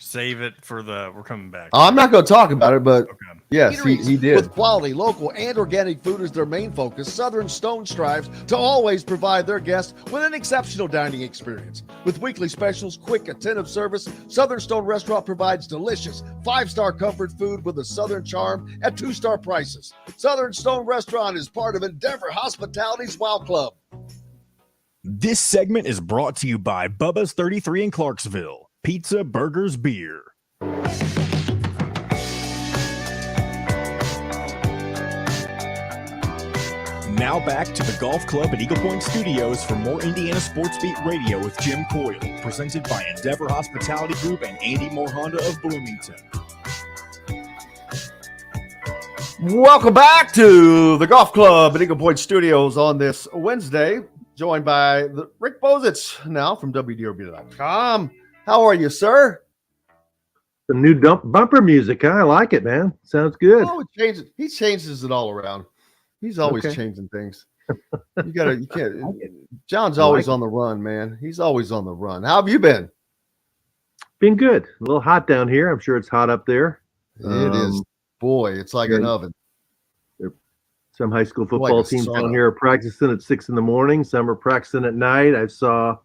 Save it for we're coming back. I'm not going to talk about it, but yes, Eateries he did. With quality, local, and organic food as their main focus, Southern Stone strives to always provide their guests with an exceptional dining experience. With weekly specials, quick, attentive service, Southern Stone Restaurant provides delicious 5-star comfort food with a Southern charm at 2-star prices. Southern Stone Restaurant is part of Endeavor Hospitality's Wow Club. This segment is brought to you by Bubba's 33 in Clarksville. Pizza, burgers, beer. Now back to the Golf Club at Eagle Point Studios for more Indiana Sports Beat Radio with Jim Coyle, presented by Endeavor Hospitality Group and Andy Moore Honda of Bloomington. Welcome back to the Golf Club at Eagle Point Studios on this Wednesday, joined by Rick Bozich now from WDRB.com. How are you, sir? The new bumper music. I like it, man. Sounds good. Oh, it changes. He changes it all around. He's always changing things. You can't. John's always on the run, man. He's always on the run. How have you been? Been good. A little hot down here. I'm sure it's hot up there. It is. Boy, it's like an oven. Some high school football teams down here are practicing at 6 a.m. Some are practicing at night. I saw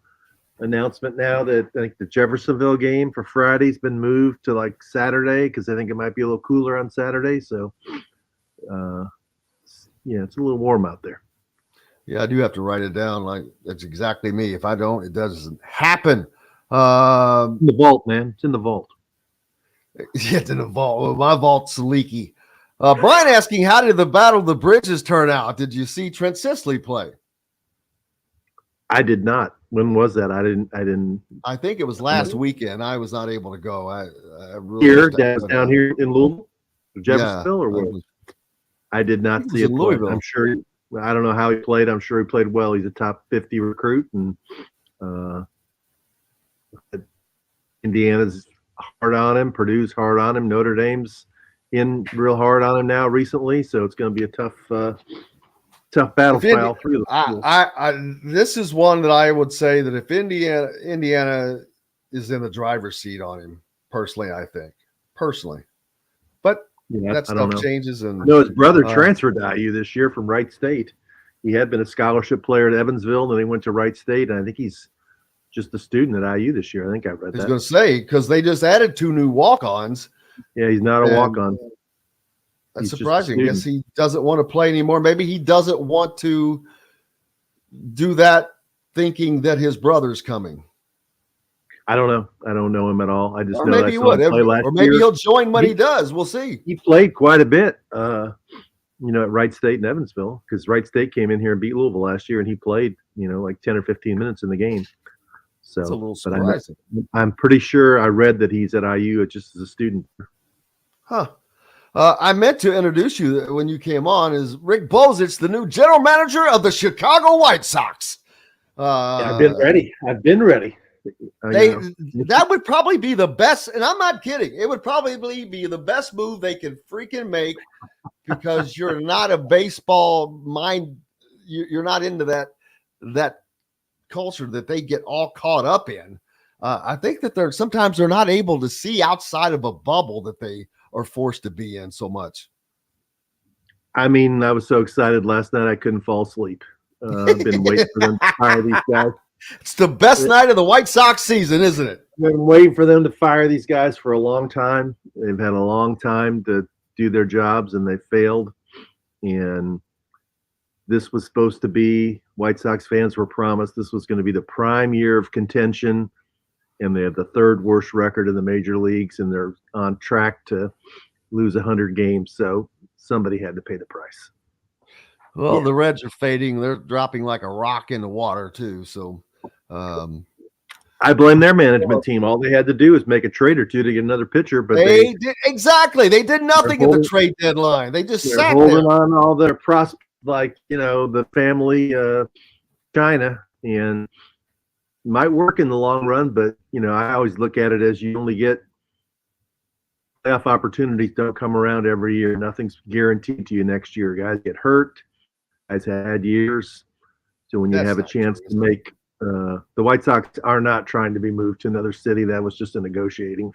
announcement now that I think the Jeffersonville game for Friday's been moved to like Saturday because I think it might be a little cooler on Saturday. So, it's a little warm out there. Yeah, I do have to write it down. Like that's exactly me. If I don't, it doesn't happen. In the vault, man. It's in the vault. It's in the vault. Well, my vault's leaky. Brian asking, how did the Battle of the Bridges turn out? Did you see Trent Sisley play? I did not. When was that? I didn't. I think it was last weekend. I was not able to go. I really here, down here in Louisville, Jeffersonville, or what? I did not see it. Louisville. I'm sure. I don't know how he played. I'm sure he played well. He's a top 50 recruit, and Indiana's hard on him. Purdue's hard on him. Notre Dame's in real hard on him now recently, so it's going to be a tough battle for all three of them. This is one that I would say that if Indiana is in the driver's seat on him, personally, but that stuff changes. And his brother transferred to IU this year from Wright State. He had been a scholarship player at Evansville, and then he went to Wright State, and I think he's just a student at IU this year. I think I read that. I was going to say, because they just added 2 new walk-ons. Yeah, he's not a walk-on. That's surprising. I guess he doesn't want to play anymore. Maybe he doesn't want to do that thinking that his brother's coming. I don't know. I don't know him at all. I just know maybe he would. Or maybe he'll join when he does. We'll see. He played quite a bit, at Wright State and Evansville, because Wright State came in here and beat Louisville last year, and he played, like 10 or 15 minutes in the game. So it's a little surprising. I'm pretty sure I read that he's at IU just as a student. Huh. I meant to introduce you when you came on is Rick Bozich, the new general manager of the Chicago White Sox. I've been ready. That would probably be the best, and I'm not kidding. It would probably be the best move they could freaking make, because you're not a baseball mind. You're not into that culture that they get all caught up in. I think that sometimes they're not able to see outside of a bubble that they are forced to be in so much. I mean, I was so excited last night I couldn't fall asleep. I've been waiting for them to fire these guys. It's the best night of the White Sox season, isn't it? I've been waiting for them to fire these guys for a long time. They've had a long time to do their jobs, and they failed. And this was supposed to be, White Sox fans were promised this was going to be the prime year of contention, and they have the 3rd worst record in the major leagues, and they're on track to lose 100 games. So somebody had to pay the price. Well, the Reds are fading. They're dropping like a rock in the water too. So I blame their management team. All they had to do was make a trade or two to get another pitcher, but they did exactly. They did nothing at the trade deadline. They just sat holding there on all their prospects, like the family China, and might work in the long run. But I always look at it as you only get playoff opportunities. Don't come around every year. Nothing's guaranteed to you next year. Guys get hurt. Guys had years. So when you have a chance to make the White Sox are not trying to be moved to another city. That was just a negotiating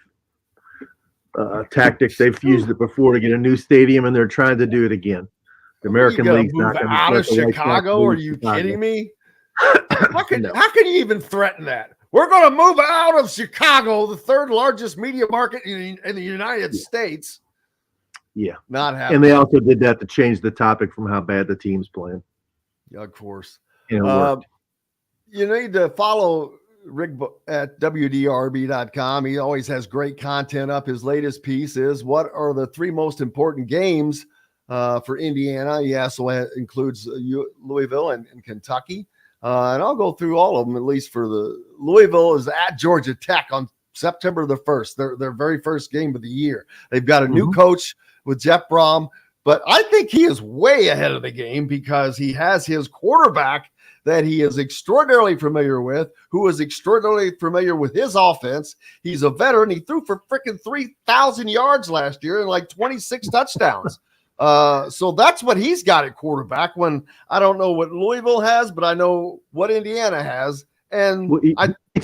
tactic. They've used it before to get a new stadium, and they're trying to do it again. The American League's not going to out of Chicago. Are you kidding me? How can you even threaten that? We're going to move out of Chicago, the 3rd largest media market in the United States. Yeah, not happening. And they also did that to change the topic from how bad the team's playing. Yeah, of course. You need to follow Rick at WDRB.com. He always has great content up. His latest piece is, what are the 3 most important games for Indiana? He also includes Louisville and Kentucky. And I'll go through all of them, at least for the Louisville is at Georgia Tech on September the 1st, their very first game of the year. They've got a new coach with Jeff Brom, but I think he is way ahead of the game because he has his quarterback that he is extraordinarily familiar with, who is extraordinarily familiar with his offense. He's a veteran. He threw for freaking 3,000 yards last year and like 26 touchdowns. So that's what he's got at quarterback, when I don't know what Louisville has, but I know what Indiana has. And which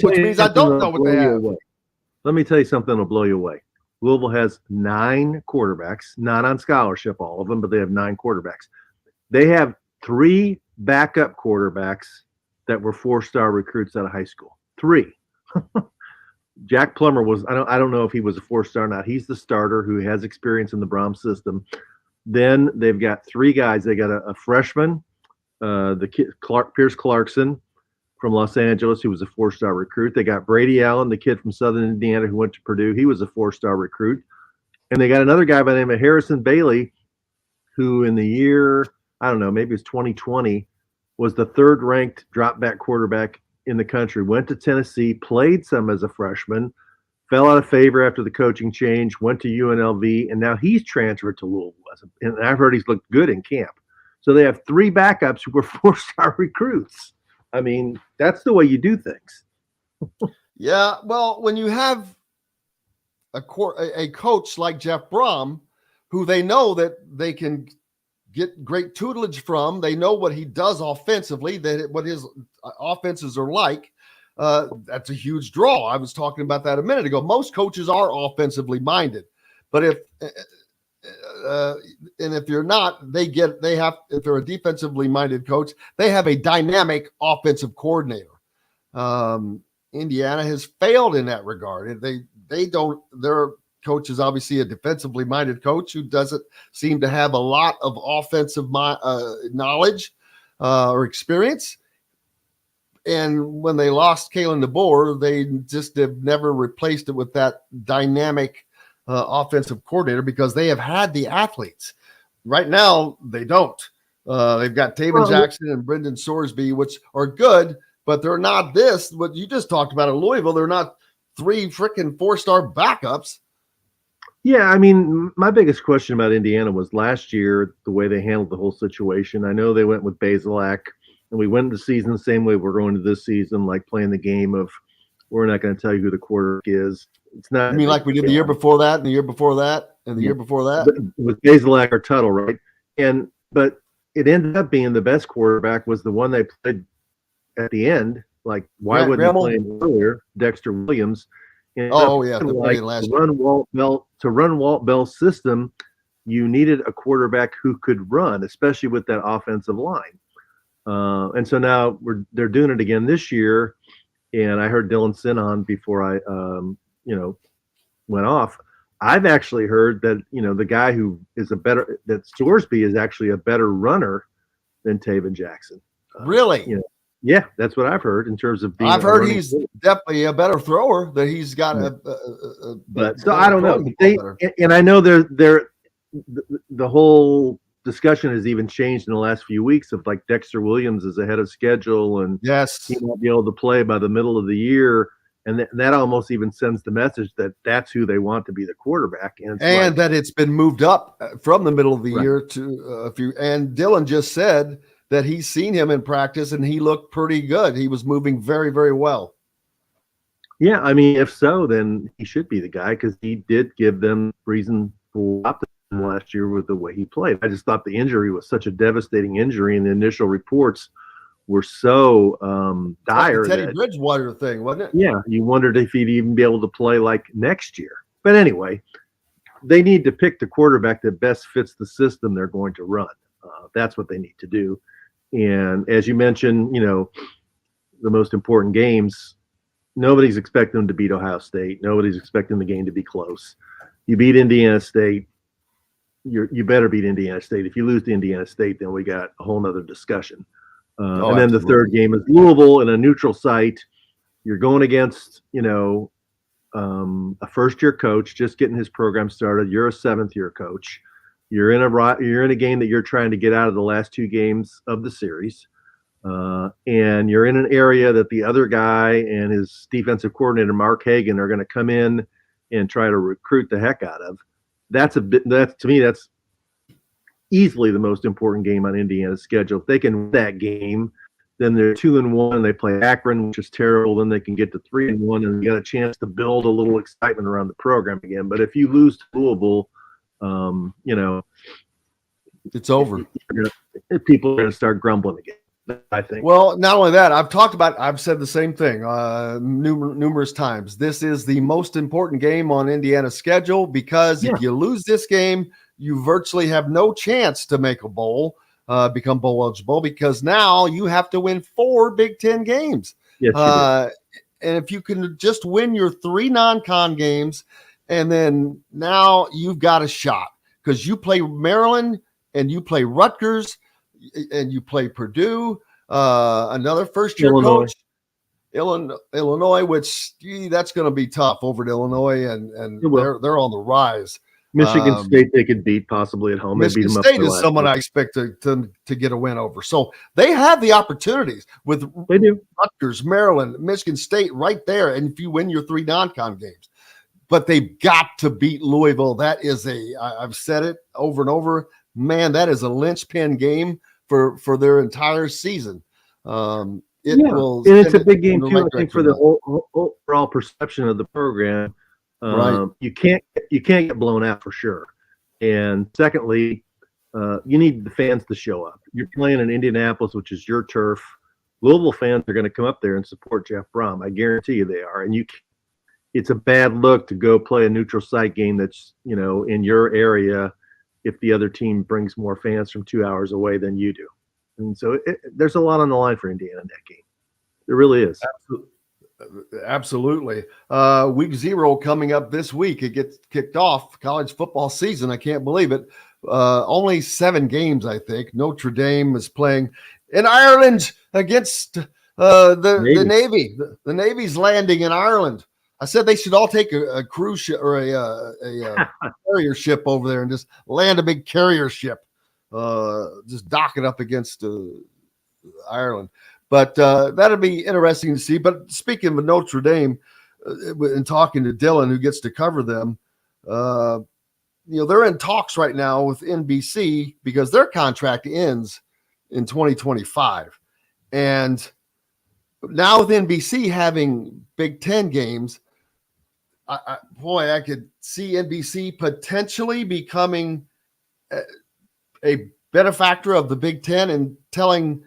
means I don't know what they have. Let me tell you something that'll blow you away. Louisville has 9 quarterbacks, not on scholarship, all of them, but they have 9 quarterbacks. They have 3 backup quarterbacks that were 4-star recruits out of high school. 3. Jack Plummer was, I don't know if he was a 4-star or not. He's the starter who has experience in the Brom system. Then they've got 3 guys. They got a freshman, the kid Pierce Clarkson from Los Angeles, who was a 4-star recruit. They got Brady Allen, the kid from Southern Indiana who went to Purdue. He was a 4-star recruit. And they got another guy by the name of Harrison Bailey, who in the year, I don't know, maybe it was 2020, was the 3rd-ranked drop-back quarterback in the country. Went to Tennessee, played some as a freshman, fell out of favor after the coaching change, went to UNLV, and now he's transferred to Louisville. And I've heard he's looked good in camp. So they have 3 backups who were 4-star recruits. I mean, that's the way you do things. Yeah, well, when you have a coach like Jeff Brom, who they know that they can get great tutelage from, they know what he does offensively, what his offenses are like. That's a huge draw. I was talking about that a minute ago. Most coaches are offensively minded, but if you're not, if they're a defensively minded coach, they have a dynamic offensive coordinator. Indiana has failed in that regard. Their coach is obviously a defensively minded coach who doesn't seem to have a lot of offensive knowledge or experience. And when they lost Kalen DeBoer, they just have never replaced it with that dynamic offensive coordinator because they have had the athletes. Right now, they don't. They've got Taven Jackson and Brendan Sorsby, which are good, but they're not what you just talked about in Louisville. They're not 3 freaking 4-star backups. Yeah, I mean, my biggest question about Indiana was last year, the way they handled the whole situation. I know they went with Bozich, and we went into the season the same way we're going to this season, like playing the game of we're not going to tell you who the quarterback is. It's not. You mean like we did the year before that, and the year before that, and the year before that? With Bozich or Tuttle, right? But it ended up being the best quarterback was the one they played at the end. Like, why wouldn't they play him earlier? Dexter Williams. And last to run Walt Bell's system, you needed a quarterback who could run, especially with that offensive line. And so now they're doing it again this year. And I heard Dylan Sinn on before I went off. I've actually heard that the guy who is that Sorsby is actually a better runner than Taven Jackson. Really? Yeah, that's what I've heard in terms of being. I've heard he's definitely a better thrower. That he's got But so I don't know. And I know the whole discussion has even changed in the last few weeks of like Dexter Williams is ahead of schedule and yes, he won't be able to play by the middle of the year. And that almost even sends the message that that's who they want to be the quarterback. And that it's been moved up from the middle of the year to a few. And Dylan just said that he's seen him in practice and he looked pretty good. He was moving very, very well. Yeah, I mean, if so, then he should be the guy because he did give them reason for optimism last year with the way he played. I just thought the injury was such a devastating injury, and the initial reports were so dire. Like the Teddy Bridgewater thing, wasn't it? Yeah, you wondered if he'd even be able to play like next year. But anyway, they need to pick the quarterback that best fits the system they're going to run. That's what they need to do. And as you mentioned, the most important games, nobody's expecting them to beat Ohio State. Nobody's expecting the game to be close. You beat Indiana State, you better beat Indiana State. If you lose to Indiana State, then we got a whole nother discussion. And then the third game is Louisville in a neutral site. You're going against, a first-year coach just getting his program started. You're a seventh-year coach. You're in a game that you're trying to get out of the last 2 games of the series. And you're in an area that the other guy and his defensive coordinator, Mark Hagan, are going to come in and try to recruit the heck out of. To me, that's easily the most important game on Indiana's schedule. If they can win that game, then they're 2-1. They play Akron, which is terrible. Then they can get to 3-1 and get a chance to build a little excitement around the program again. But if you lose to Louisville, it's over. People are going to start grumbling again, I think. Well, not only that, I've said the same thing numerous times. This is the most important game on Indiana's schedule because if you lose this game, you virtually have no chance to make a bowl, become bowl eligible, because now you have to win 4 Big Ten games. Yes, and if you can just win your 3 non-con games, and then now you've got a shot because you play Maryland and you play Rutgers and you play Purdue, another first-year coach, Illinois, which that's going to be tough over at Illinois, and they're on the rise. Michigan State they could beat possibly at home. Michigan State is someone I expect to get a win over. So they have the opportunities with Rutgers, Maryland, Michigan State right there, and if you win your 3 non-con games. But they've got to beat Louisville. That is I've said it over and over, man, that is a linchpin game for their entire season. Will, and it's a big game too. I think for the overall perception of the program, right? You can't get blown out for sure. And secondly, you need the fans to show up. You're playing in Indianapolis, which is your turf. Louisville fans are going to come up there and support Jeff Brom. I guarantee you they are. And it's a bad look to go play a neutral site game that's, in your area if the other team brings more fans from 2 hours away than you do. And so there's a lot on the line for Indiana in that game. There really is. Absolutely. Week 0 coming up this week. It gets kicked off, college football season. I can't believe it. Only 7 games, I think. Notre Dame is playing in Ireland against the Navy. The Navy's landing in Ireland. I said they should all take a cruise ship or a carrier ship over there and just land a big carrier ship. Just dock it up against Ireland. But that'll be interesting to see. But speaking of Notre Dame and talking to Dylan, who gets to cover them, they're in talks right now with NBC because their contract ends in 2025. And now with NBC having Big Ten games, I could see NBC potentially becoming a benefactor of the Big Ten and telling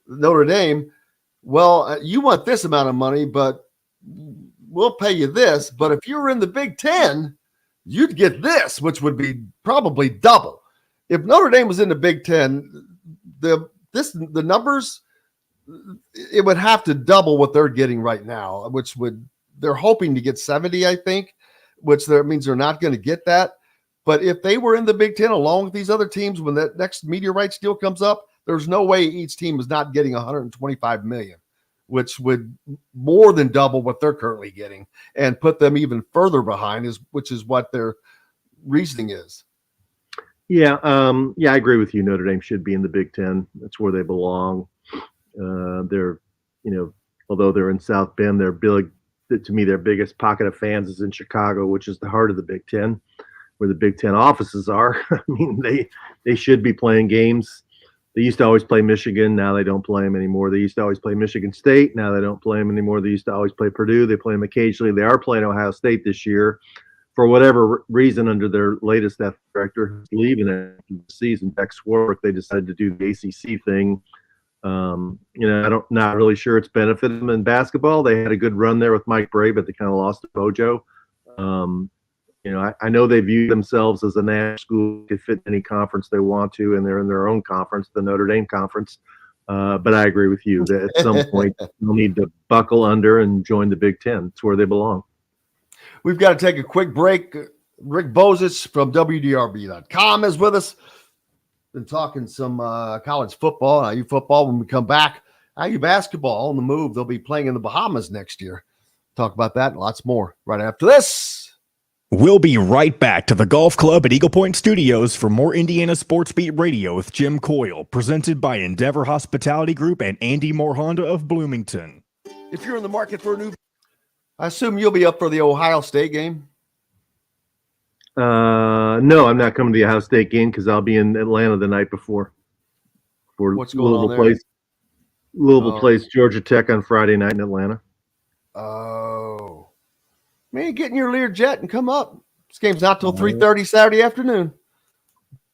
Notre Dame, well, you want this amount of money, but we'll pay you this. But if you were in the Big Ten, you'd get this, which would be probably double. If Notre Dame was in the Big Ten, the numbers, it would have to double what they're getting right now, which they're hoping to get 70, I think, which means they're not going to get that. But if they were in the Big Ten along with these other teams, when that next media rights deal comes up, there's no way each team is not getting $125 million, which would more than double what they're currently getting and put them even further behind, which is what their reasoning is. Yeah, I agree with you. Notre Dame should be in the Big Ten. That's where they belong. They're, although they're in South Bend, they're big. To me, their biggest pocket of fans is in Chicago, which is the heart of the Big Ten, where the Big Ten offices are. I mean, they should be playing games. They used to always play Michigan. Now they don't play them anymore. They used to always play Michigan State. Now they don't play them anymore. They used to always play Purdue. They play them occasionally. They are playing Ohio State this year. For whatever reason, under their latest athletic director who's leaving after the season, Beck Swarbrick, they decided to do the ACC thing. Not really sure it's benefited them in basketball. They had a good run there with Mike Bray, but they kind of lost to Bojo. I know they view themselves as a national school, could fit any conference they want to, and they're in their own conference, the Notre Dame conference. But I agree with you that at some point they'll need to buckle under and join the Big Ten. It's where they belong. We've got to take a quick break. Rick Bozich from WDRB.com is with us. Been talking some college football, IU football. When we come back, IU basketball on the move. They'll be playing in the Bahamas next year. Talk about that and lots more right after this. We'll be right back to the Golf Club at Eagle Point Studios for more Indiana Sports Beat Radio with Jim Coyle, presented by Endeavor Hospitality Group and Andy Moore Honda of Bloomington. If you're in the market for a new, I assume you'll be up for the Ohio State game. No, I'm not coming to the Ohio State game because I'll be in Atlanta the night before. For what's going on there? Louisville plays Georgia Tech on Friday night in Atlanta. Oh, man, get in your Learjet and come up. This game's not till 3:30 Saturday afternoon.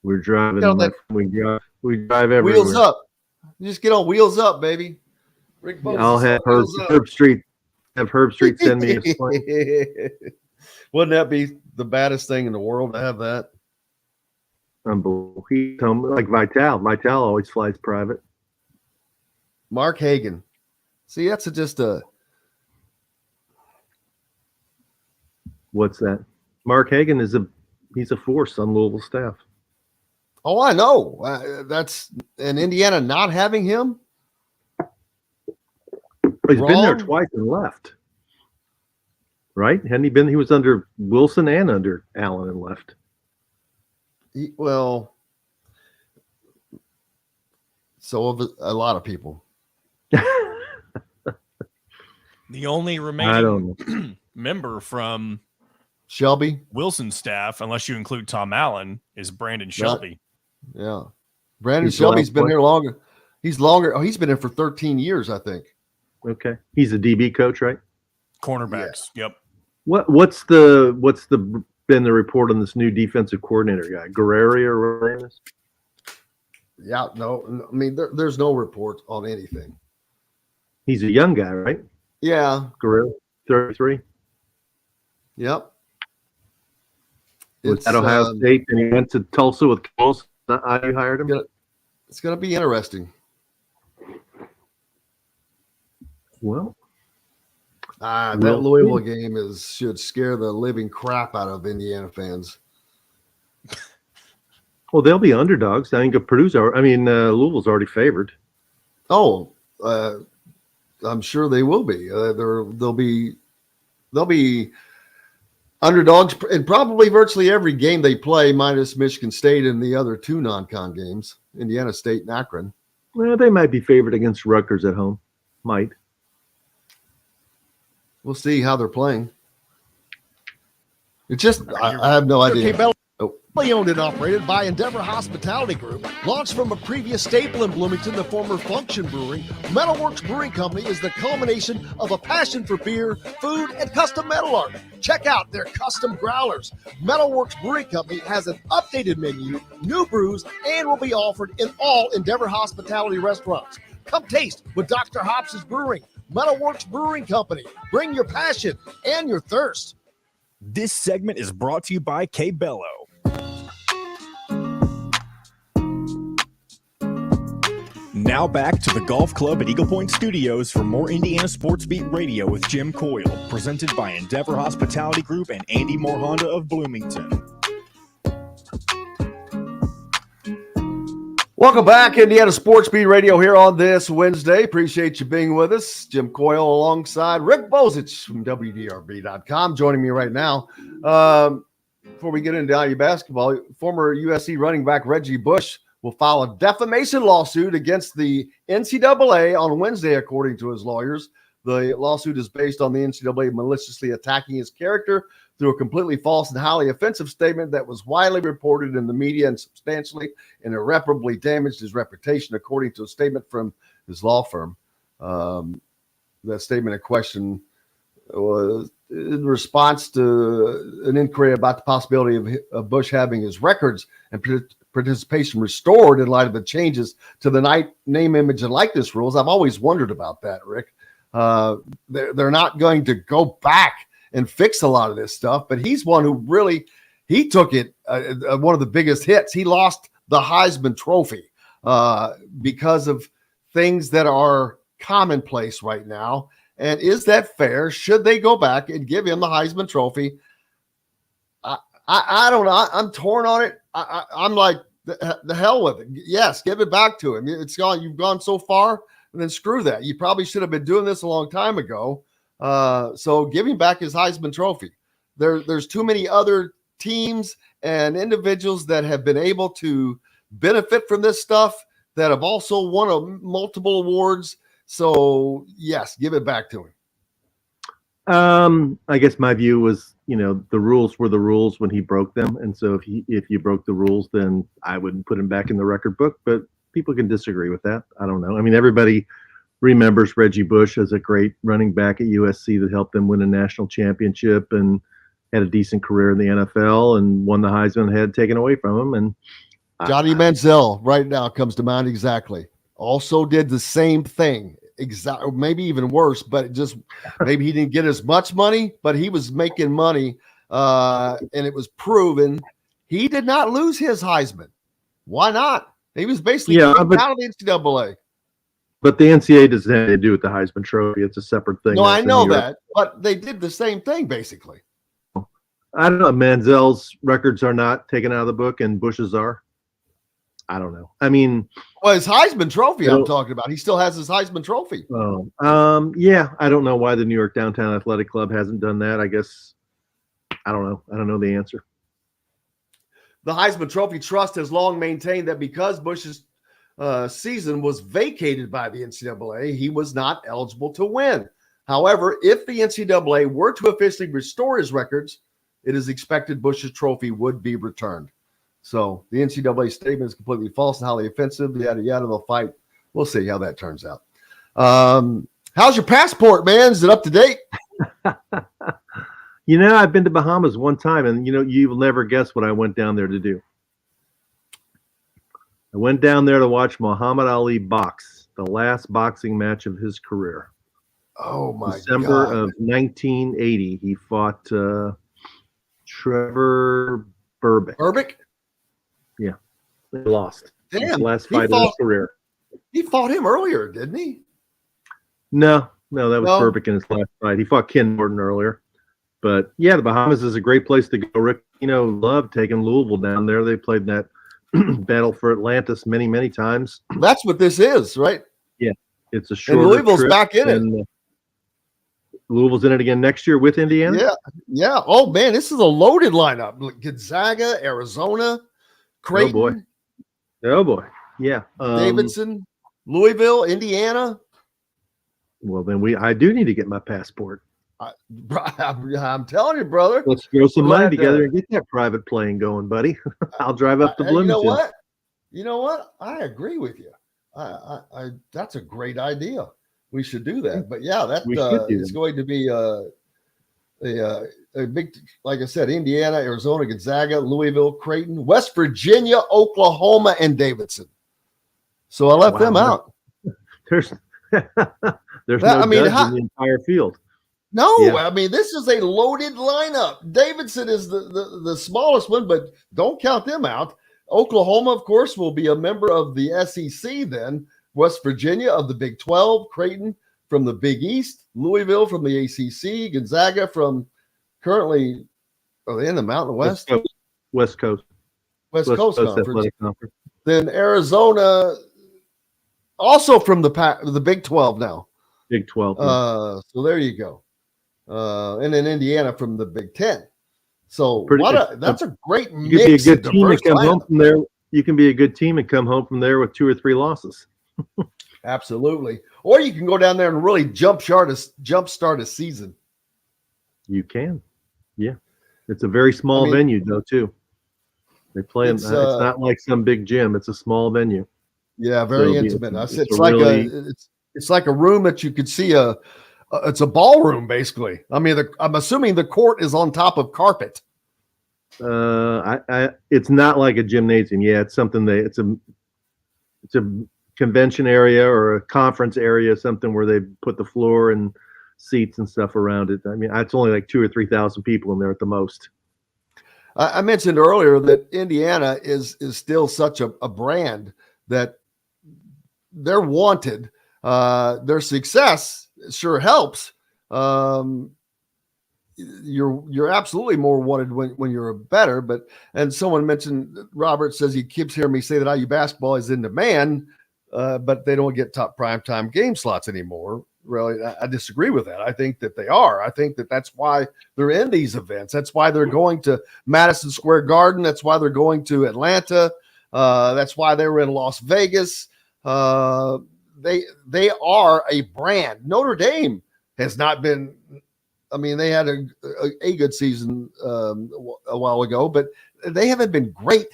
We're driving. We drive everywhere. Wheels up. Just get on Wheels Up, baby. Rick Bozich, I'll have Herb Street. Have Herb Street send me a plane. Wouldn't that be the baddest thing in the world to have that? Unbelievable. Like Vital. Vital always flies private. Mark Hagan. See, that's just a. What's that? Mark Hagan he's a force on Louisville staff. Oh, I know. That's in Indiana not having him. He's been there twice and left. Right? Hadn't he been? He was under Wilson and under Allen and left. So of a lot of people. The only remaining member from Shelby Wilson's staff, unless you include Tom Allen, is Brandon Shelby. Yeah. Brandon Shelby's been here longer. He's longer. Oh, he's been here for 13 years, I think. Okay. He's a DB coach, right? Cornerbacks. Yeah. Yep. What's been the report on this new defensive coordinator guy, Guerrero or whatever it is? Yeah, no, I mean there's no report on anything. He's a young guy, right? Yeah, Guerrero, 33. Yep. It's at Ohio State, and he went to Tulsa with Coles. How you hired him? It's going to be interesting. Well, that Louisville game should scare the living crap out of Indiana fans. Well, they'll be underdogs. I think Louisville's already favored. Oh, I'm sure they will be. They'll be underdogs in probably virtually every game they play, minus Michigan State and the other two non-con games, Indiana State and Akron. Well, they might be favored against Rutgers at home. Might. We'll see how they're playing. It's just I have no idea. Owned and operated by Endeavor Hospitality Group, launched from a previous staple in Bloomington, the former Function Brewing, Metalworks Brewing Company is the culmination of a passion for beer, food, and custom metal art. Check out their custom growlers. Metalworks Brewing Company has an updated menu, new brews, and will be offered in all Endeavor Hospitality restaurants. Come taste what Dr. Hops is brewing. Metalworks Brewing Company. Bring your passion and your thirst. This segment is brought to you by K-Bello. Now back to the Golf Club at Eagle Point Studios for more Indiana Sports Beat Radio with Jim Coyle, presented by Endeavor Hospitality Group and Andy Moore Honda of Bloomington. Welcome back, Indiana Sports Beat Radio here on this Wednesday. Appreciate you being with us. Jim Coyle alongside Rick Bozich from WDRB.com joining me right now. Before we get into IU basketball, former USC running back Reggie Bush will file a defamation lawsuit against the NCAA on Wednesday, according to his lawyers. The lawsuit is based on the NCAA maliciously attacking his character through a completely false and highly offensive statement that was widely reported in the media and substantially and irreparably damaged his reputation, according to a statement from his law firm. That statement in question was in response to an inquiry about the possibility of Bush having his records and participation restored in light of the changes to the name, image, and likeness rules. I've always wondered about that, Rick. They're not going to go back and fix a lot of this stuff, but he's one who he took it, one of the biggest hits. He lost the Heisman Trophy because of things that are commonplace right now. And is that fair? Should they go back and give him the Heisman Trophy? I don't know. I'm torn on it. I'm like, the hell with it. Yes, give it back to him. It's gone. You've gone so far, and then screw that. You probably should have been doing this a long time ago. So give him back his Heisman Trophy. There's too many other teams and individuals that have been able to benefit from this stuff that have also won multiple awards. So yes, give it back to him. I guess my view was, the rules were the rules when he broke them. And so if you broke the rules, then I wouldn't put him back in the record book, but people can disagree with that. I don't know. I mean, everybody remembers Reggie Bush as a great running back at USC that helped them win a national championship and had a decent career in the NFL and won the Heisman, had taken away from him. And Johnny Manziel right now comes to mind. Exactly. Also did the same thing. Exactly, maybe even worse, but maybe he didn't get as much money, but he was making money, and it was proven he did not lose his Heisman. Why not? He was basically out of the NCAA. But the NCAA doesn't have to do with the Heisman Trophy. It's a separate thing. No, I know that, but they did the same thing basically. I don't know. Manziel's records are not taken out of the book, and Bush's are. I don't know. I mean, well, his Heisman Trophy I'm talking about. He still has his Heisman Trophy. Oh, yeah. I don't know why the New York Downtown Athletic Club hasn't done that. I guess I don't know. I don't know the answer. The Heisman Trophy Trust has long maintained that because Bush's season was vacated by the NCAA, he was not eligible to win. However, if the NCAA were to officially restore his records, it is expected Bush's trophy would be returned. So the NCAA statement is completely false and highly offensive. Yada, yada, they'll fight. We'll see how that turns out. How's your passport, man? Is it up to date? I've been to Bahamas one time, and you will never guess what I went down there to do. I went down there to watch Muhammad Ali box, the last boxing match of his career. Oh my December God. of 1980, he fought Trevor Berbick. Berbick? Yeah, he lost. Damn, his last fight of his career. He fought him earlier, didn't he? No, that was Berbick in his last fight. He fought Ken Norton earlier. But yeah, the Bahamas is a great place to go. Rick, loved taking Louisville down there. They played that Battle for Atlantis many, many times. That's what this is, right? Yeah, it's a short. And Louisville's back in it. Louisville's in it again next year with Indiana. Yeah. Oh man, this is a loaded lineup. Gonzaga, Arizona, Creighton. Oh boy. Yeah. Davidson, Louisville, Indiana. Well, then I do need to get my passport. I'm telling you, brother. Let's throw some money together and get that private plane going, buddy. I'll drive up to Bloomington. You know what? I agree with you. That's a great idea. We should do that. But yeah, that is going to be a big, like I said, Indiana, Arizona, Gonzaga, Louisville, Creighton, West Virginia, Oklahoma, and Davidson. So I left them out. There's no duds in the entire field. No, I mean, this is a loaded lineup. Davidson is the smallest one, but don't count them out. Oklahoma, of course, will be a member of the SEC then. West Virginia of the Big 12, Creighton from the Big East, Louisville from the ACC, Gonzaga from currently, are they in the Mountain West? West Coast Conference. Then Arizona, also from the Big 12 now. Big 12. So there you go. And then Indiana from the Big 10. So that's a great mix. You can be a good team and come home from there. You can be a good team and come home from there with 2 or 3 losses. Absolutely. Or you can go down there and really jumpstart a season. You can. Yeah. It's a very small venue though too. They play it's not like some big gym. It's a small venue. Yeah, very intimate. It's like a room that you could see it's a ballroom basically. I mean, I'm assuming the court is on top of carpet. It's not like a gymnasium. Yeah, it's something it's a convention area or a conference area, something where they put the floor and seats and stuff around it. I mean, it's only like 2,000 or 3,000 people in there at the most. I mentioned earlier that Indiana is still such a brand that they're wanted. Their success sure helps. You're absolutely more wanted when you're better. And someone mentioned, Robert says he keeps hearing me say that IU basketball is in demand, but they don't get top primetime game slots anymore. Really, I disagree with that. I think that they are. I think that that's why they're in these events. That's why they're going to Madison Square Garden. That's why they're going to Atlanta. That's why they were in Las Vegas. They are a brand. Notre Dame has not been. I mean, they had a good season a while ago, but they haven't been great.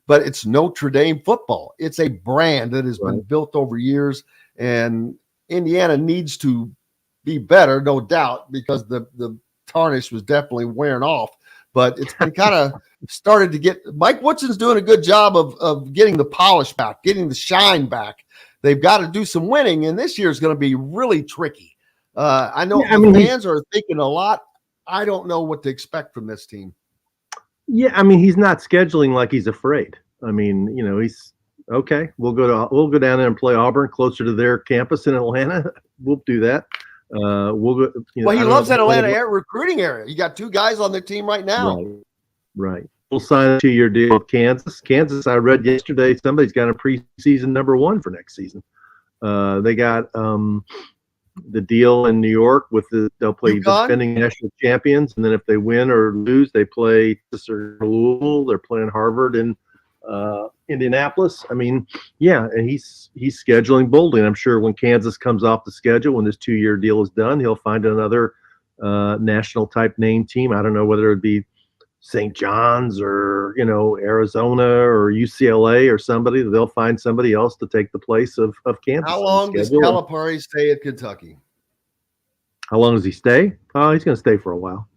But it's Notre Dame football. It's a brand that has been built over years, and Indiana needs to be better, no doubt, because the tarnish was definitely wearing off. But it's been kind of started to get. Mike Woodson's doing a good job of getting the polish back, getting the shine back. They've got to do some winning, and this year is going to be really tricky. I know fans are thinking a lot. I don't know what to expect from this team. Yeah, I mean, he's not scheduling like he's afraid. I mean, he's okay. We'll go down there and play Auburn closer to their campus in Atlanta. We'll do that. We'll go. He loves that Atlanta recruiting area. You got 2 guys on their team right now. Right. We'll sign a 2-year deal with Kansas. Kansas, I read yesterday, somebody's got a preseason number 1 for next season. They got the deal in New York they'll play defending national champions, and then if they win or lose, they play Louisville. They're playing Harvard and Indianapolis. I mean, yeah, and he's scheduling boldly. And I'm sure when Kansas comes off the schedule, when this 2-year deal is done, he'll find another national type name team. I don't know whether it'd be St. John's or, Arizona or UCLA or somebody, they'll find somebody else to take the place of Kansas. How long does Calipari stay at Kentucky? How long does he stay? Oh, he's going to stay for a while.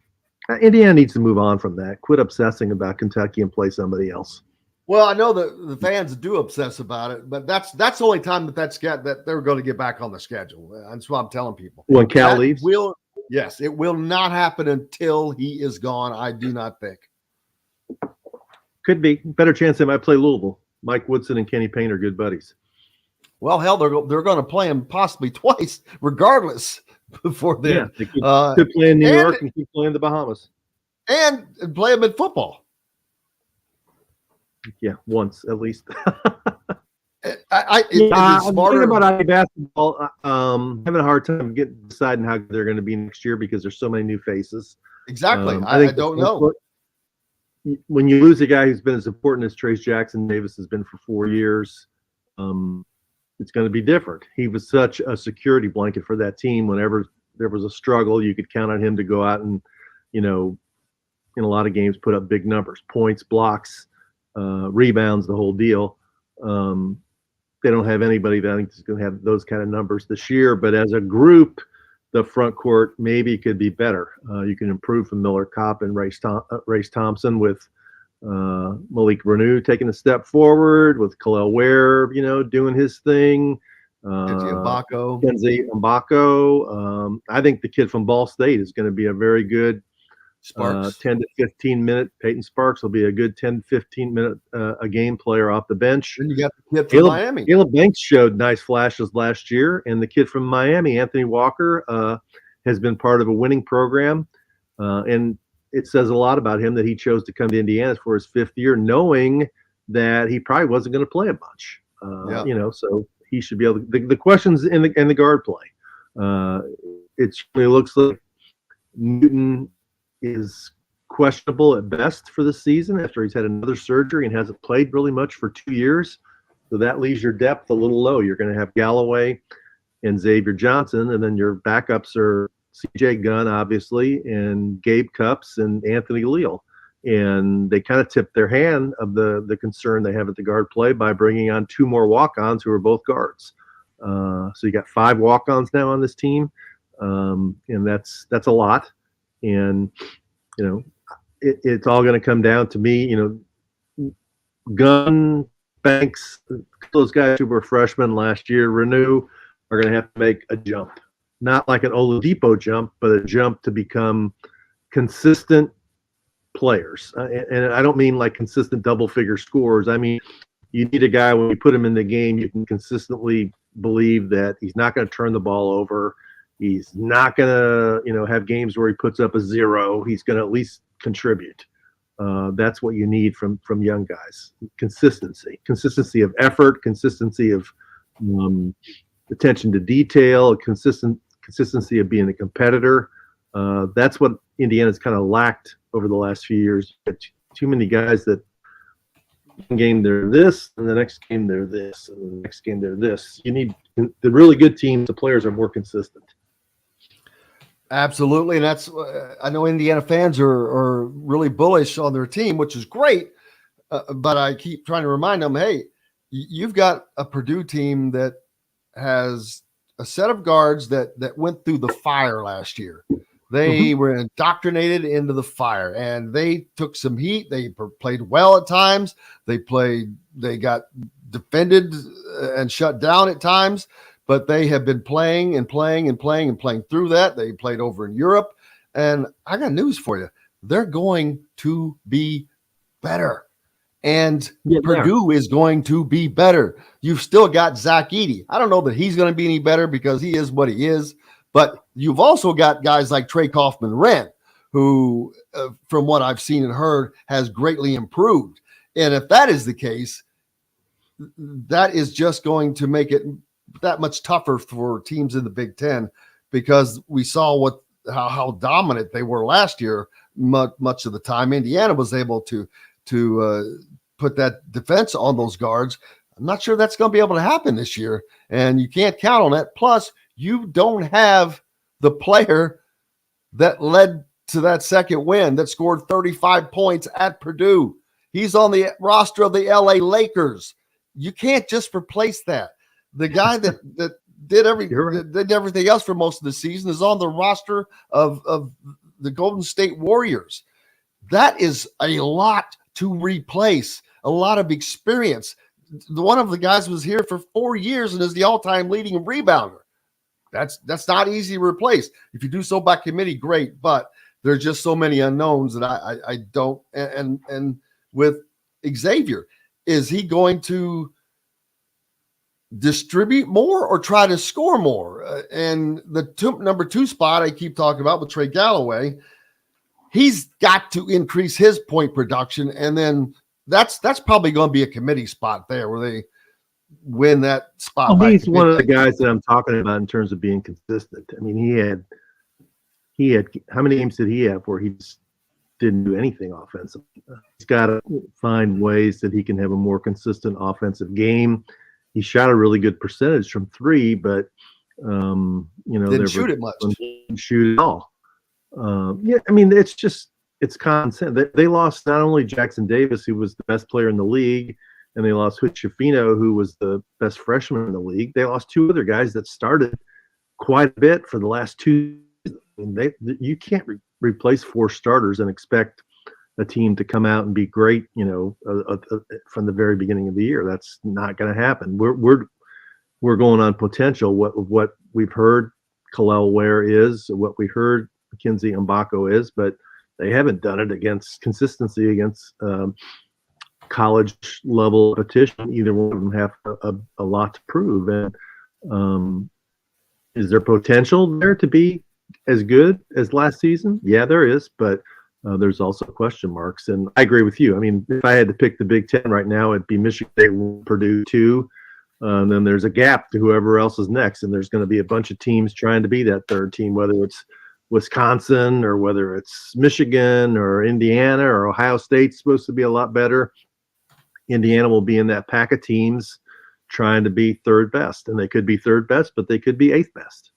Indiana needs to move on from that. Quit obsessing about Kentucky and play somebody else. Well, I know that the fans do obsess about it, but that's the only time that they're going to get back on the schedule. That's what I'm telling people. When Cal leaves? Yes, it will not happen until he is gone, I do not think. Could be. Better chance they might play Louisville. Mike Woodson and Kenny Payne are good buddies. Well, hell, they're going to play him possibly twice, regardless, before then. Yeah, they could play in New York and keep playing the Bahamas. And play him in football. Yeah, once at least. It's smarter about IU basketball. Having a hard time deciding how they're going to be next year because there's so many new faces. Exactly. I don't know. When you lose a guy who's been as important as Trace Jackson Davis has been for 4 years, it's going to be different. He was such a security blanket for that team. Whenever there was a struggle, you could count on him to go out and, in a lot of games, put up big numbers, points, blocks, rebounds, the whole deal. They don't have anybody that I think is going to have those kind of numbers this year. But as a group, the front court maybe could be better. You can improve from Miller Kopp and Race Thompson with Malik Renew taking a step forward, with Khalil Ware, doing his thing. Kenzie Mbako. I think the kid from Ball State is going to be a very good 10 to 15 minute. Peyton Sparks will be a good 10 to 15 minute a game player off the bench. And you got the kid from Miami. Caleb Banks showed nice flashes last year, and the kid from Miami, Anthony Walker, has been part of a winning program, and it says a lot about him that he chose to come to Indiana for his 5th year, knowing that he probably wasn't going to play a bunch. So he should be able to. The questions in the guard play. It looks like Newton is questionable at best for the season after he's had another surgery and hasn't played really much for 2 years. So that leaves your depth a little low. You're going to have Galloway and Xavier Johnson, and then your backups are CJ Gunn, obviously, and Gabe Cupps and Anthony Leal. And they kind of tipped their hand of the concern they have at the guard play by bringing on 2 more walk-ons who are both guards. So you got 5 walk-ons now on this team, and that's a lot. And, it's all going to come down to me, Gunn, Banks, those guys who were freshmen last year, Renew, are going to have to make a jump. Not like an Oladipo jump, but a jump to become consistent players. And I don't mean like consistent double-figure scores. I mean, you need a guy, when you put him in the game, you can consistently believe that he's not going to turn the ball over. He's not going to, have games where he puts up a 0. He's going to at least contribute. That's what you need from young guys. Consistency of effort, consistency of attention to detail, consistency of being a competitor. That's what Indiana's kind of lacked over the last few years. Too many guys that one game they're this, and the next game they're this, and the next game they're this. You need the really good teams. The players are more consistent. Absolutely, and that's I know Indiana fans are really bullish on their team, which is great. But I keep trying to remind them, hey, you've got a Purdue team that has a set of guards that went through the fire last year. They were indoctrinated into the fire, and they took some heat. They played well at times. They got defended and shut down at times, but they have been playing and playing and playing and playing through that. They played over in Europe, and I got news for you. They're going to be better, and Purdue is going to be better. You've still got Zach Edey. I don't know that he's going to be any better because he is what he is, but you've also got guys like Trey Kaufman-Renn, who, from what I've seen and heard, has greatly improved. And if that is the case, that is just going to make it that much tougher for teams in the Big Ten, because we saw how dominant they were last year. Much of the time, Indiana was able to put that defense on those guards. I'm not sure that's going to be able to happen this year, and you can't count on that. Plus, you don't have the player that led to that second win that scored 35 points at Purdue. He's on the roster of the LA Lakers. You can't just replace that. The guy that did everything else for most of the season is on the roster of the Golden State Warriors. That is a lot to replace, a lot of experience. One of the guys was here for 4 years and is the all-time leading rebounder. That's not easy to replace. If you do so by committee, great, but there's just so many unknowns that I don't. And with Xavier, is he going to distribute more or try to score more? And the number 2 spot I keep talking about with Trey Galloway, he's got to increase his point production, and then that's probably going to be a committee spot there where they win that spot. Well, he's one of the guys that I'm talking about in terms of being consistent. I mean, he had how many games did he have where he just didn't do anything offensively? He's got to find ways that he can have a more consistent offensive game. He shot a really good percentage from 3, but didn't shoot it much. Didn't shoot at all. Yeah, I mean, it's common sense. They lost not only Jackson Davis, who was the best player in the league, and they lost Hood Schifino, who was the best freshman in the league. They lost 2 other guys that started quite a bit for the last 2 seasons. And you can't replace 4 starters and expect a team to come out and be great, from the very beginning of the year. That's not going to happen. We're going on potential. What we've heard Kalel Ware is, what we heard Mackenzie Mbako is, but they haven't done it against consistency against college level competition. Either one of them have a lot to prove. And is there potential there to be as good as last season? Yeah, there is, but there's also question marks. And I agree with you. I mean, if I had to pick the Big Ten right now, it'd be Michigan State, Purdue 2. And then there's a gap to whoever else is next. And there's going to be a bunch of teams trying to be that third team, whether it's Wisconsin or whether it's Michigan or Indiana or Ohio State's supposed to be a lot better. Indiana will be in that pack of teams trying to be third best. And they could be third best, but they could be 8th best.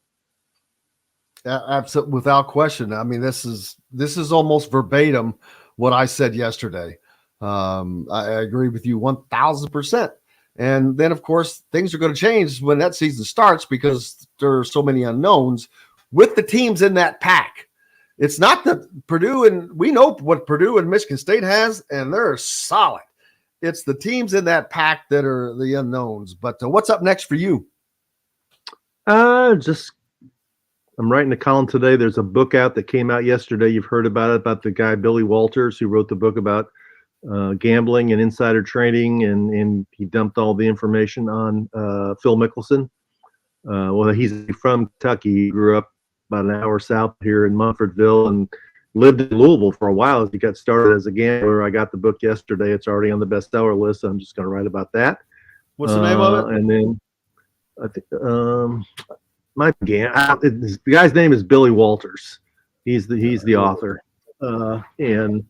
Absolutely, without question. I mean, this is almost verbatim what I said yesterday. I agree with you 1,000%. And then, of course, things are going to change when that season starts because there are so many unknowns with the teams in that pack. It's not that Purdue, and we know what Purdue and Michigan State has, and they're solid. It's the teams in that pack that are the unknowns. But what's up next for you? I'm writing a column today. There's a book out that came out yesterday. You've heard about it, about the guy Billy Walters, who wrote the book about gambling and insider trading, and he dumped all the information on Phil Mickelson. Well, he's from Kentucky. He grew up about an hour south here in Munfordville and lived in Louisville for a while as he got started as a gambler. I got the book yesterday. It's already on the bestseller list. So I'm just going to write about that. What's the name of it? And then I think the guy's name is Billy Walters. He's the author, and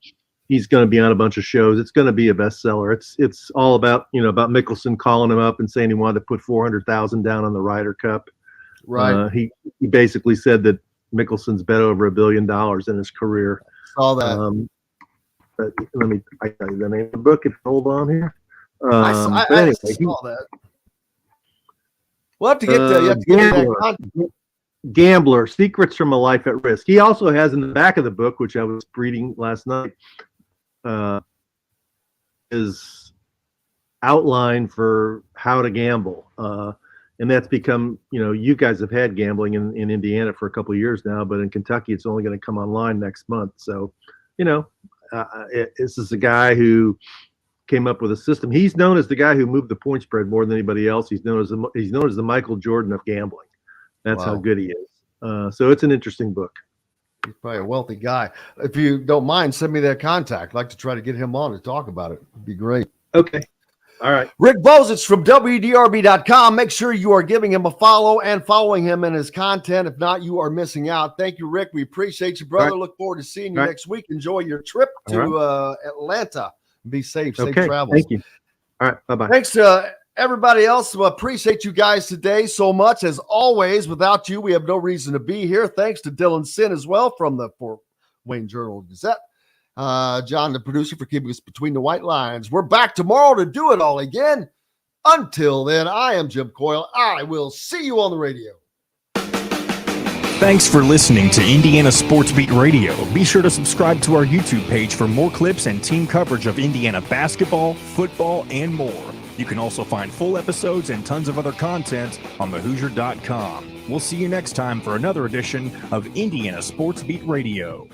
he's going to be on a bunch of shows. It's going to be a bestseller. It's all about Mickelson calling him up and saying he wanted to put $400,000 down on the Ryder Cup. Right. He basically said that Mickelson's bet over $1 billion in his career. Saw that. But I tell you the name of the book if you hold on here. I saw that. We'll have to get that. Gambler, Secrets from a Life at Risk. He also has in the back of the book, which I was reading last night, his outline for how to gamble. And that's become, you guys have had gambling in Indiana for a couple of years now, but in Kentucky, it's only going to come online next month. So, this is a guy who came up with a system. He's known as the guy who moved the point spread more than anybody else. He's known as the Michael Jordan of gambling. That's how good he is. So it's an interesting book. He's probably a wealthy guy. If you don't mind, send me that contact. I'd like to try to get him on to talk about it. It'd be great. Okay. All right. Rick Bozich from WDRB.com. Make sure you are giving him a follow and following him in his content. If not, you are missing out. Thank you, Rick. We appreciate you, brother. Right. Look forward to seeing you next week. Enjoy your trip to Atlanta. Be safe. Safe travels. Thank you. All right. Bye-bye. Thanks to everybody else. We appreciate you guys today so much. As always, without you, we have no reason to be here. Thanks to Dylan Sinn as well from the Wayne Journal-Gazette. John, the producer, for keeping us between the white lines. We're back tomorrow to do it all again. Until then, I am Jim Coyle. I will see you on the radio. Thanks for listening to Indiana Sports Beat Radio. Be sure to subscribe to our YouTube page for more clips and team coverage of Indiana basketball, football, and more. You can also find full episodes and tons of other content on thehoosier.com. We'll see you next time for another edition of Indiana Sports Beat Radio.